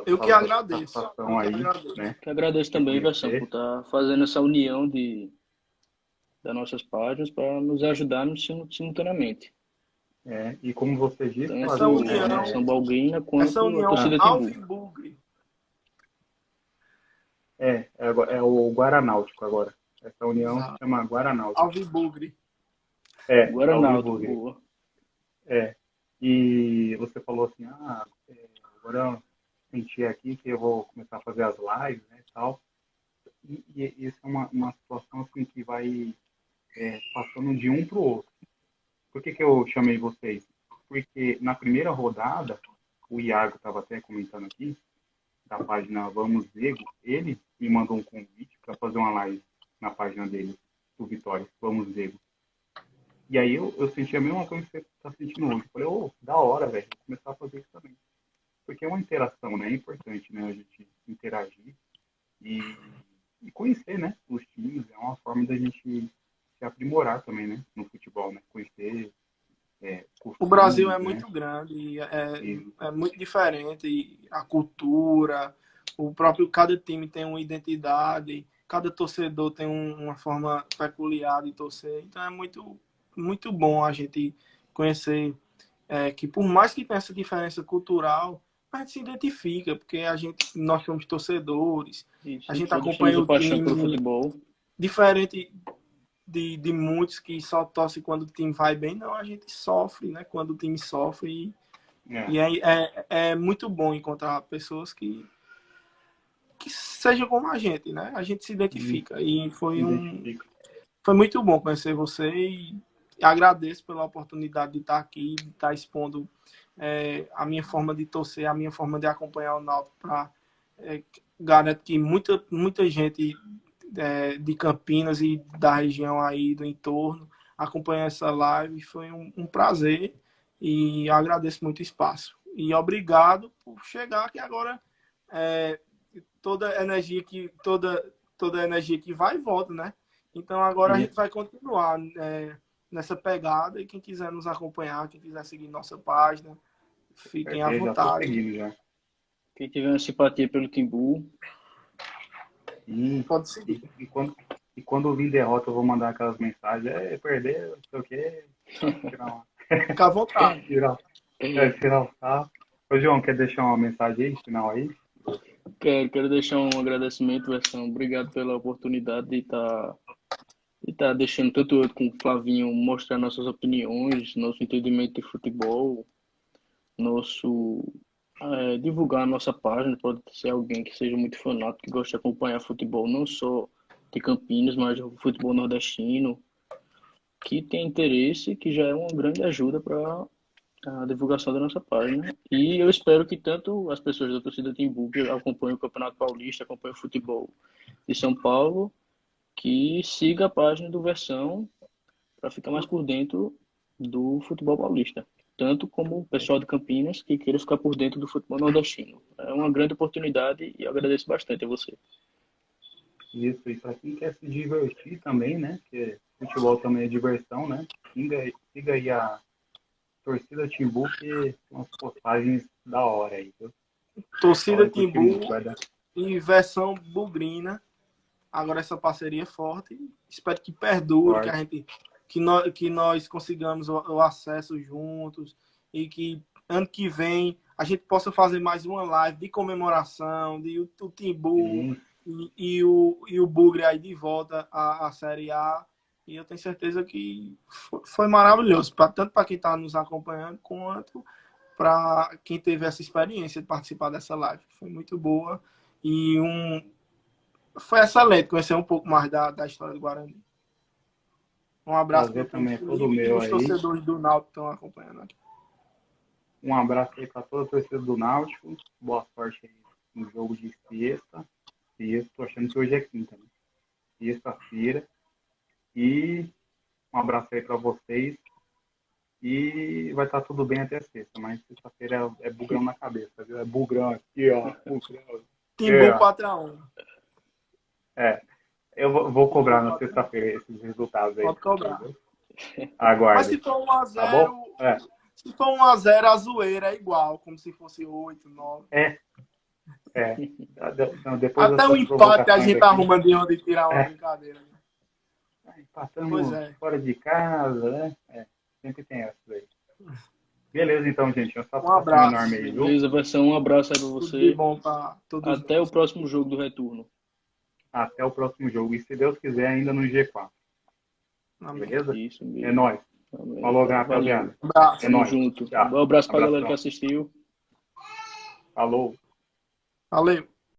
Eu que agradeço. Satisfação aí, né? Que agradeço também, Versão, por estar fazendo essa união das nossas páginas para nos ajudarmos simultaneamente. E como você disse, Tanto Essa união, a Nação Balguina quanto essa a união torcida Timbu. Alvibugre. É o Guaranáutico agora. Essa união se Exato. chama Guaranáutico. Alvibugre. Guaranáutico, Alvibugre. boa. E você falou assim, agora eu senti aqui que eu vou começar a fazer as lives, né, e tal. E isso é uma situação assim que vai passando de um para o outro. Por que eu chamei vocês? Porque na primeira rodada, o Iago estava até comentando aqui, da página Vamos Zego, ele me mandou um convite para fazer uma live na página dele, do Vitória, Vamos Zego. E aí eu senti a mesma coisa que você está sentindo hoje. Eu falei, da hora, velho, vou começar a fazer isso também. Porque é uma interação, né? É importante, né? A gente interagir e conhecer, né? Os times. É uma forma da gente se aprimorar também, né? No futebol, né? Conhecer costumes, O Brasil é né? muito grande, e é muito diferente. E a cultura, o próprio cada time tem uma identidade, cada torcedor tem uma forma peculiar de torcer. Então é muito, muito bom a gente conhecer que por mais que tenha essa diferença cultural, a gente se identifica, porque nós somos torcedores, Isso, a gente todos temos acompanha a o paixão pelo time, futebol. diferente de muitos que só torcem quando o time vai bem. Não, a gente sofre, né? Quando o time sofre. E é muito bom encontrar pessoas que sejam como a gente, né? A gente se identifica. E foi muito bom conhecer você e agradeço pela oportunidade de estar aqui, de estar expondo a minha forma de torcer, a minha forma de acompanhar o Náutico para garanto que muita gente de Campinas e da região aí do entorno acompanhar essa live. Foi um prazer e agradeço muito o espaço. E obrigado por chegar aqui agora. Toda energia que vai e volta, né? Então agora a gente vai continuar nessa pegada e quem quiser nos acompanhar, quem quiser seguir nossa página, fiquem à vontade. Já tô seguindo, já. Quem tiver uma simpatia pelo Timbu, pode seguir. E quando eu vir derrota, eu vou mandar aquelas mensagens, perder, não sei o quê. Fica à vontade. Tirar o sarro. Ô, João, quer deixar uma mensagem aí, final aí? Quero deixar um agradecimento, Versão. Obrigado pela oportunidade de estar deixando tanto eu como o Flavinho mostrar nossas opiniões, nosso entendimento de futebol, divulgar a nossa página. Pode ser alguém que seja muito fanático, que gosta de acompanhar futebol, não só de Campinas, mas o futebol nordestino, que tem interesse, que já é uma grande ajuda para a divulgação da nossa página. E eu espero que tanto as pessoas da torcida Timbu que acompanham o Campeonato Paulista, acompanham o futebol de São Paulo, que siga a página do Versão para ficar mais por dentro do futebol paulista. Tanto como o pessoal de Campinas que queira ficar por dentro do futebol nordestino. É uma grande oportunidade e eu agradeço bastante a você. Isso, e para quem quer se divertir também, né? Porque futebol também é diversão, né? Siga aí a torcida Timbu, que são as postagens da hora aí, viu? Torcida Timbu e Versão Bugrina. Agora essa parceria é forte. Espero que perdure, que nós consigamos o acesso juntos e que ano que vem a gente possa fazer mais uma live de comemoração, de o Timbu e o Bugre aí de volta à Série A. E eu tenho certeza que foi maravilhoso, tanto para quem está nos acompanhando, quanto para quem teve essa experiência de participar dessa live. Foi muito boa e foi excelente conhecer um pouco mais da história do Guarani. Um abraço para também todo meu os torcedores do Náutico que estão acompanhando aqui. Um abraço aí para toda a torcida do Náutico. Boa sorte aí no jogo de sexta. Estou achando que hoje é quinta, né? Sexta-feira. E um abraço aí para vocês. E vai estar tudo bem até sexta, mas sexta-feira é bugrão na cabeça, viu? É bugrão aqui, ó. Timbu 4-1. Eu vou cobrar na sexta-feira esses resultados aí. Pode cobrar. Aguarde. Mas se for 1-0, tá bom? Se for 1-0, a zoeira é igual, como se fosse 8, 9. É. Não, depois Até o dessas empate a provocações gente aqui, arruma de onde tirar uma É. brincadeira. Pois empatamos é. fora de casa, né? Sempre tem essa aí. Beleza, então, gente. Um Um abraço. enorme aí, viu? Beleza, versão, um abraço aí pra Tudo de você. bom para todos Até o nós. próximo jogo do retorno. Até o próximo jogo. E se Deus quiser, ainda no G4. Amém. Beleza? Isso É mesmo. nóis. Amém. Falou, Valeu. rapaziada. Um abraço. É Tamo nóis. junto. Tchau. Um abraço pra galera Abração. que assistiu. Falou. Valeu.